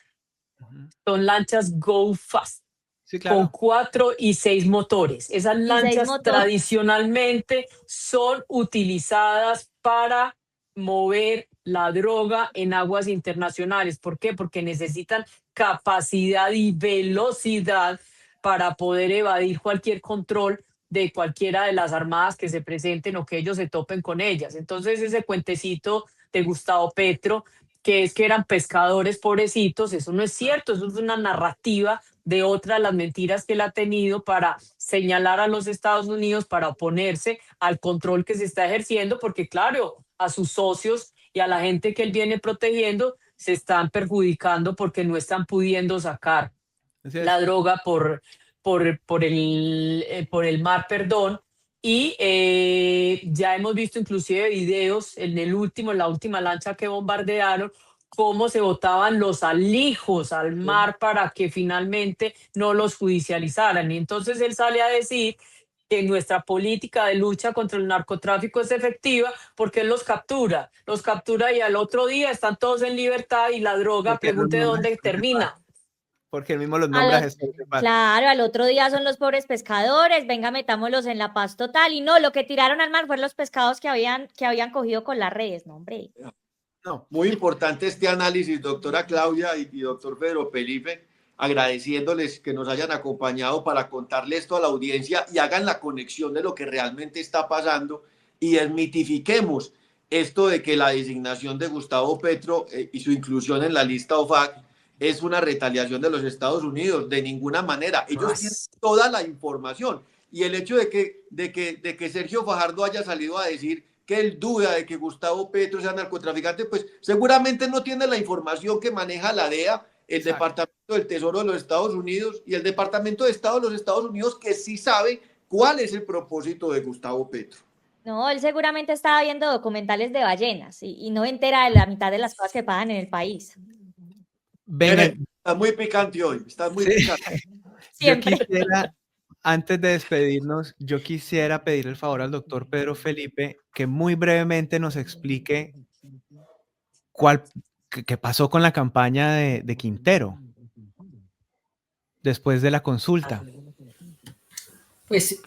Son lanchas Go Fast, Sí, con claro. 4 y 6 motores. Esas lanchas motores. tradicionalmente son utilizadas para mover la droga en aguas internacionales. ¿Por qué? Porque necesitan capacidad y velocidad para poder evadir cualquier control de cualquiera de las armadas que se presenten o que ellos se topen con ellas. Entonces ese cuentecito de Gustavo Petro, que es que eran pescadores pobrecitos, eso no es cierto, eso es una narrativa de otra de las mentiras que él ha tenido para señalar a los Estados Unidos, para oponerse al control que se está ejerciendo, porque claro, a sus socios y a la gente que él viene protegiendo se están perjudicando porque no están pudiendo sacar la droga por el mar, perdón. Y ya hemos visto inclusive videos en la última lancha que bombardearon, cómo se botaban los alijos al mar para que finalmente no los judicializaran. Y entonces él sale a decir que nuestra política de lucha contra el narcotráfico es efectiva porque él los captura y al otro día están todos en libertad y la droga, pregunte dónde termina. Porque él mismo los nombra. Claro, al otro día son los pobres pescadores, venga, metámoslos en la paz total. Y no, lo que tiraron al mar fueron los pescados que habían cogido con las redes, no, hombre. No, muy importante este análisis, doctora Claudia y doctor Pedro Felipe, agradeciéndoles que nos hayan acompañado para contarle esto a la audiencia y hagan la conexión de lo que realmente está pasando y desmitifiquemos esto de que la designación de Gustavo Petro y su inclusión en la lista OFAC es una retaliación de los Estados Unidos. De ninguna manera. Ellos tienen toda la información. Y el hecho de que Sergio Fajardo haya salido a decir que él duda de que Gustavo Petro sea narcotraficante, pues seguramente no tiene la información que maneja la DEA, el Departamento del Tesoro de los Estados Unidos y el Departamento de Estado de los Estados Unidos, que sí sabe cuál es el propósito de Gustavo Petro. No, él seguramente estaba viendo documentales de ballenas y no entera de la mitad de las cosas que pasan en el país. Venga, está muy picante hoy, está muy picante. Siempre. Yo quisiera, antes de despedirnos, yo quisiera pedir el favor al doctor Pedro Felipe que muy brevemente nos explique qué pasó con la campaña de Quintero después de la consulta. Pues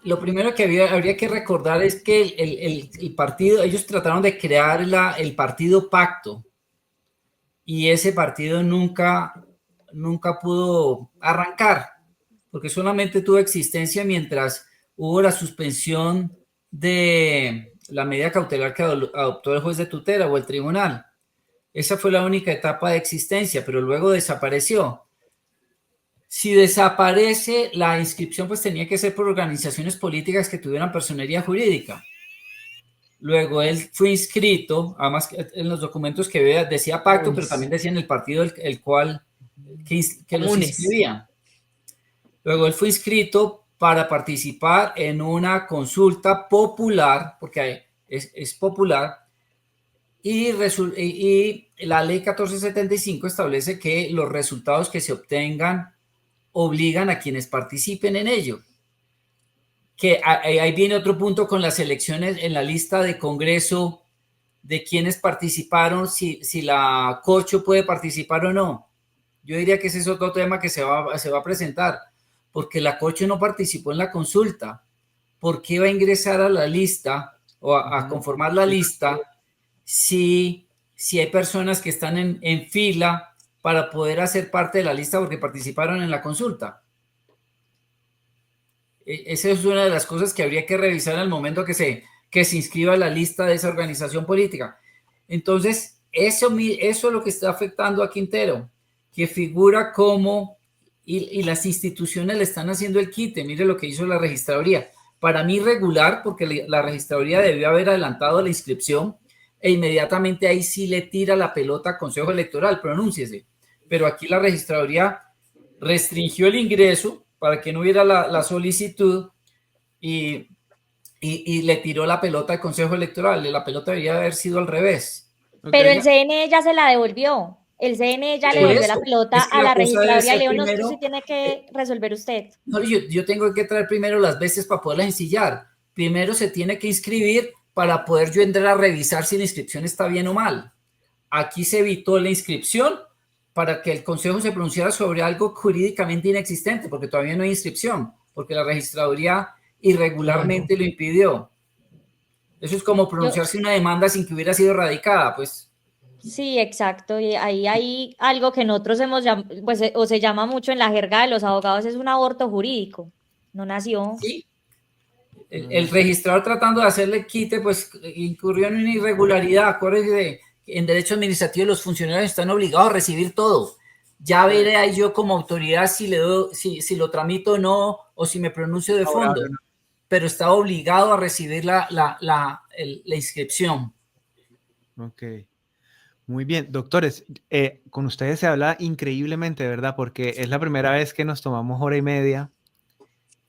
lo primero que habría que recordar es que el partido, ellos trataron de crear el partido Pacto, y ese partido nunca pudo arrancar, porque solamente tuvo existencia mientras hubo la suspensión de la medida cautelar que adoptó el juez de tutela o el tribunal. Esa fue la única etapa de existencia, pero luego desapareció. Si desaparece la inscripción, pues tenía que ser por organizaciones políticas que tuvieran personería jurídica. Luego él fue inscrito, además en los documentos que veía decía pacto, pero también decía en el partido que los inscribía. Luego él fue inscrito para participar en una consulta popular, porque es popular, y la ley 1475 establece que los resultados que se obtengan obligan a quienes participen en ello. que ahí viene otro punto con las elecciones en la lista de Congreso de quienes participaron, si la Corcho puede participar o no. Yo diría que ese es otro tema que se va a presentar, porque la Corcho no participó en la consulta. ¿Por qué va a ingresar a la lista o a conformar la lista si hay personas que están en fila para poder hacer parte de la lista porque participaron en la consulta? Esa es una de las cosas que habría que revisar en el momento que se inscriba la lista de esa organización política. Entonces, eso es lo que está afectando a Quintero, que figura como, y las instituciones le están haciendo el quite. Mire lo que hizo la registraduría. Para mí irregular, porque la registraduría debió haber adelantado la inscripción e inmediatamente ahí sí le tira la pelota al Consejo Electoral, pronúnciese. Pero aquí la registraduría restringió el ingreso para que no hubiera la solicitud y le tiró la pelota al Consejo Electoral. La pelota debería haber sido al revés. Pero el CNE ya se la devolvió. El CNE ya le devolvió la pelota a la registraduría. León, eso sí tiene que resolver usted. No, yo tengo que traer primero las veces para poderlas ensillar. Primero se tiene que inscribir para poder yo entrar a revisar si la inscripción está bien o mal. Aquí se evitó la inscripción para que el Consejo se pronunciara sobre algo jurídicamente inexistente, porque todavía no hay inscripción, porque la registraduría irregularmente lo impidió. Eso es como pronunciarse una demanda sin que hubiera sido radicada, pues. Sí, exacto. Y ahí hay algo que nosotros pues, o se llama mucho en la jerga de los abogados, es un aborto jurídico. No nació. Sí. El registrador, tratando de hacerle quite, pues incurrió en una irregularidad. Acuérdense, en derecho administrativo los funcionarios están obligados a recibir todo. Ya veré ahí yo como autoridad si lo tramito o no, o si me pronuncio de fondo. Pero está obligado a recibir la inscripción. Ok. Muy bien, doctores, con ustedes se habla increíblemente, ¿verdad? Porque es la primera vez que nos tomamos hora y media.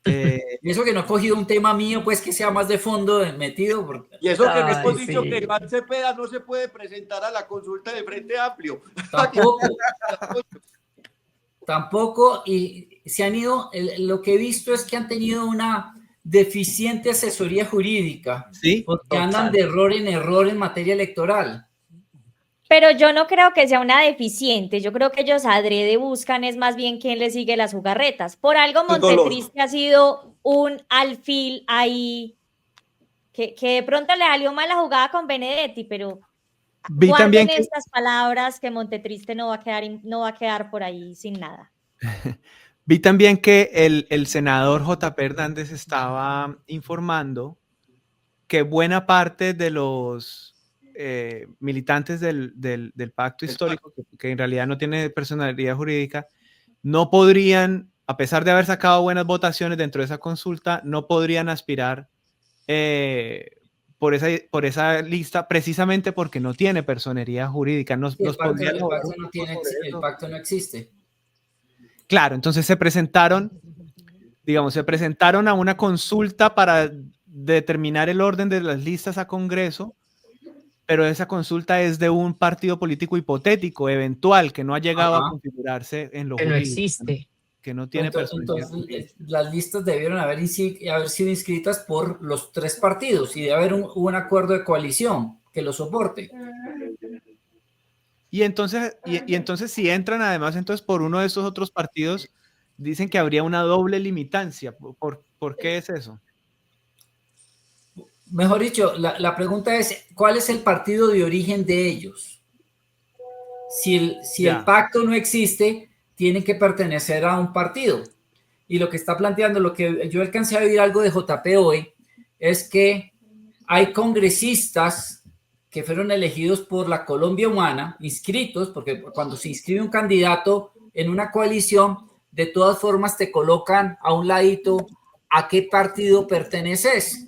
Y eso que no he cogido un tema mío, pues que sea más de fondo metido. Porque... Y eso que no hemos dicho que Iván Cepeda no se puede presentar a la consulta del Frente Amplio. Tampoco, y se han ido, lo que he visto es que han tenido una deficiente asesoría jurídica, ¿sí? Porque andan de error en error en materia electoral. Pero yo no creo que sea una deficiente, yo creo que ellos adrede buscan es más bien quién le sigue las jugarretas. Por algo Montetriste ha sido un alfil ahí, que de pronto le salió mal la jugada con Benedetti, pero guarden estas palabras que Montetriste no va a quedar por ahí sin nada. Vi también que el senador J.P. Hernández estaba informando que buena parte de los militantes del pacto histórico, que en realidad no tiene personalidad jurídica, no podrían, a pesar de haber sacado buenas votaciones dentro de esa consulta, no podrían aspirar por esa lista, precisamente porque no tiene personería jurídica. El pacto no existe. Claro, entonces se presentaron a una consulta para determinar el orden de las listas a Congreso, pero esa consulta es de un partido político hipotético, eventual, que no ha llegado a configurarse en lo jurídico. No existe. Que no tiene personalidad. Entonces, las listas debieron haber sido inscritas por los tres partidos y debe haber un acuerdo de coalición que lo soporte. Y entonces, si entran además por uno de esos otros partidos, dicen que habría una doble limitancia. ¿Por qué es eso? Mejor dicho, la pregunta es, ¿cuál es el partido de origen de ellos? Si el pacto no existe, tienen que pertenecer a un partido. Y lo que está planteando, lo que yo alcancé a oír algo de JP hoy, es que hay congresistas que fueron elegidos por la Colombia Humana, inscritos, porque cuando se inscribe un candidato en una coalición, de todas formas te colocan a un ladito a qué partido perteneces.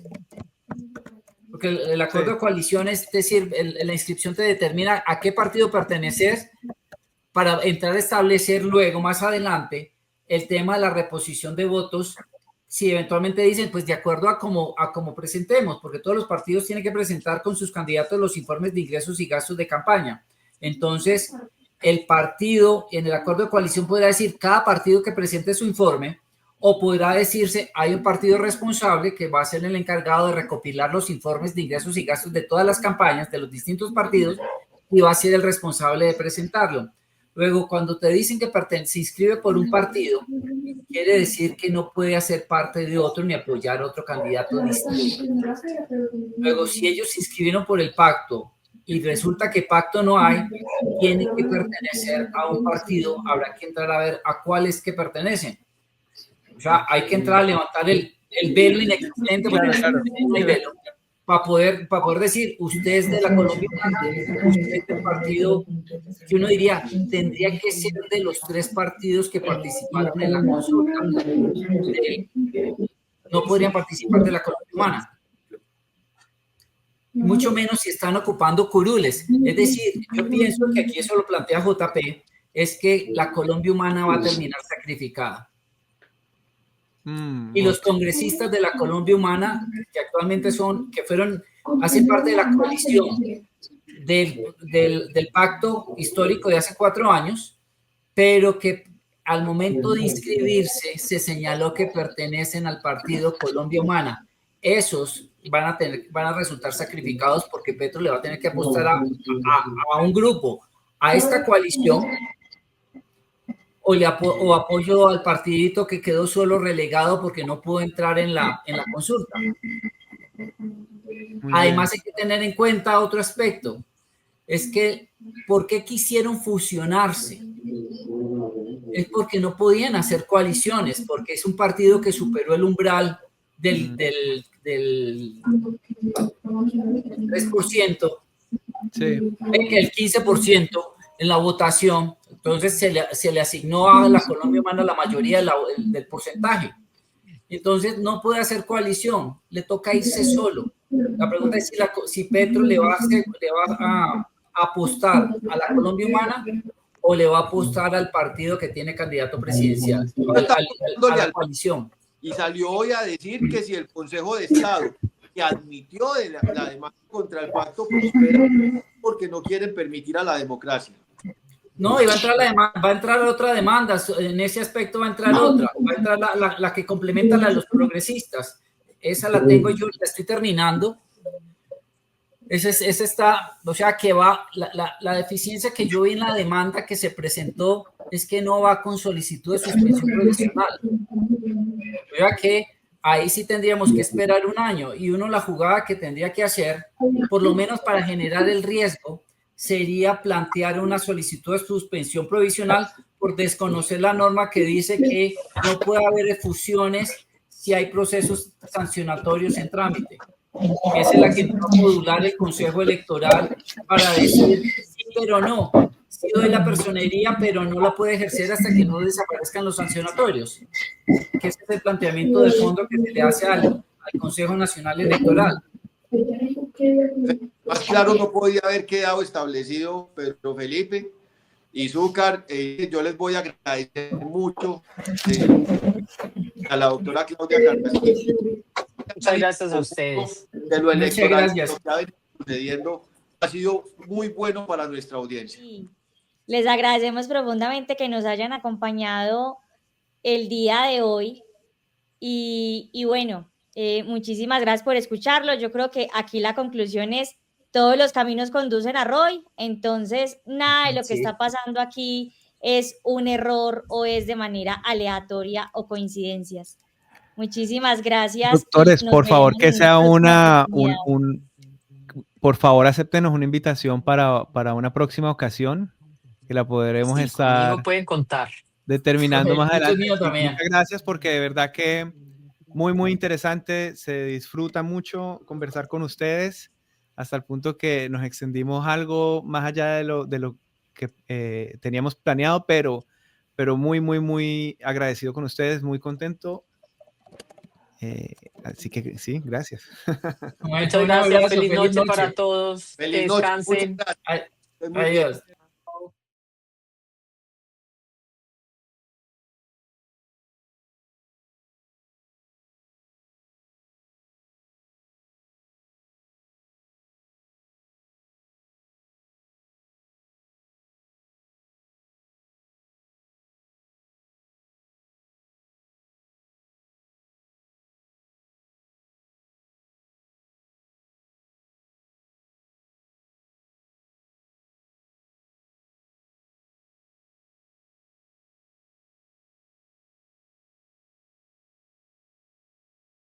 Porque el acuerdo de coalición es decir, la inscripción te determina a qué partido perteneces para entrar a establecer luego, más adelante, el tema de la reposición de votos, si eventualmente dicen, pues de acuerdo a cómo presentemos, porque todos los partidos tienen que presentar con sus candidatos los informes de ingresos y gastos de campaña. Entonces, el partido en el acuerdo de coalición podrá decir, cada partido que presente su informe, o podrá decirse, hay un partido responsable que va a ser el encargado de recopilar los informes de ingresos y gastos de todas las campañas de los distintos partidos y va a ser el responsable de presentarlo. Luego, cuando te dicen que se inscribe por un partido, quiere decir que no puede hacer parte de otro ni apoyar a otro candidato distinto. Luego, si ellos se inscribieron por el pacto y resulta que pacto no hay, tienen que pertenecer a un partido, habrá que entrar a ver a cuál es que pertenecen. O sea, hay que entrar a levantar el velo inexistente, porque no hay velo, para poder decir, usted es de la Colombia Humana, usted es del partido, que uno diría, tendría que ser de los 3 partidos que participaron en la consulta. No podrían participar de la Colombia Humana. Mucho menos si están ocupando curules. Es decir, yo pienso que aquí eso lo plantea JP, es que la Colombia Humana va a terminar sacrificada. Y los congresistas de la Colombia Humana, que actualmente hacen parte de la coalición del pacto histórico de hace 4 años, pero que al momento de inscribirse se señaló que pertenecen al partido Colombia Humana. Esos van a resultar sacrificados porque Petro le va a tener que apostar a un grupo, a esta coalición, o apoyo al partidito que quedó solo relegado porque no pudo entrar en la consulta. Además, hay que tener en cuenta otro aspecto, es que ¿por qué quisieron fusionarse? Es porque no podían hacer coaliciones, porque es un partido que superó el umbral del 3%, sí. El 15% en la votación. Entonces se le asignó a la Colombia Humana la mayoría del porcentaje. Entonces no puede hacer coalición, le toca irse solo. La pregunta es si Petro le va a apostar a la Colombia Humana o le va a apostar al partido que tiene candidato presidencial, a la coalición. Y salió hoy a decir que si el Consejo de Estado, que admitió la demanda contra el pacto, prospera porque no quieren permitir a la democracia. No, y va a entrar otra demanda, en ese aspecto va a entrar otra, va a entrar la que complementa la de los progresistas. Esa la tengo yo, la estoy terminando. Ese está, o sea, que va, la deficiencia que yo vi en la demanda que se presentó es que no va con solicitud de suspensión provisional. O sea que ahí sí tendríamos que esperar 1 año, y la jugada que tendría que hacer, por lo menos para generar el riesgo, sería plantear una solicitud de suspensión provisional por desconocer la norma que dice que no puede haber fusiones si hay procesos sancionatorios en trámite. Esa es la que va a modular el Consejo Electoral para decir sí, pero no. Sí doy la personería, pero no la puede ejercer hasta que no desaparezcan los sancionatorios. Que ese es el planteamiento de fondo que se le hace al Consejo Nacional Electoral. Más claro no podía haber quedado establecido, Pedro Felipe y Zúcar. Yo les voy a agradecer mucho a la doctora Claudia Carrasquilla. Muchas gracias a ustedes. De lo electoral, Muchas gracias. lo que ha venido sucediendo ha sido muy bueno para nuestra audiencia. Sí. Les agradecemos profundamente que nos hayan acompañado el día de hoy y bueno, muchísimas gracias por escucharlo. Yo creo que aquí la conclusión es: todos los caminos conducen a Roy, entonces nada de lo que está pasando aquí es un error o es de manera aleatoria o coincidencias. Muchísimas gracias. Doctores, por favor, que sea por favor, acéptenos una invitación para una próxima ocasión, que la podremos estar conmigo pueden contar. determinando más adelante. Muchas gracias, porque de verdad que muy interesante, se disfruta mucho conversar con ustedes, hasta el punto que nos extendimos algo más allá de lo que teníamos planeado, pero muy agradecido con ustedes, muy contento. Así que sí, gracias. Muchas gracias, feliz noche para todos. Feliz noche. Descansen. Adiós.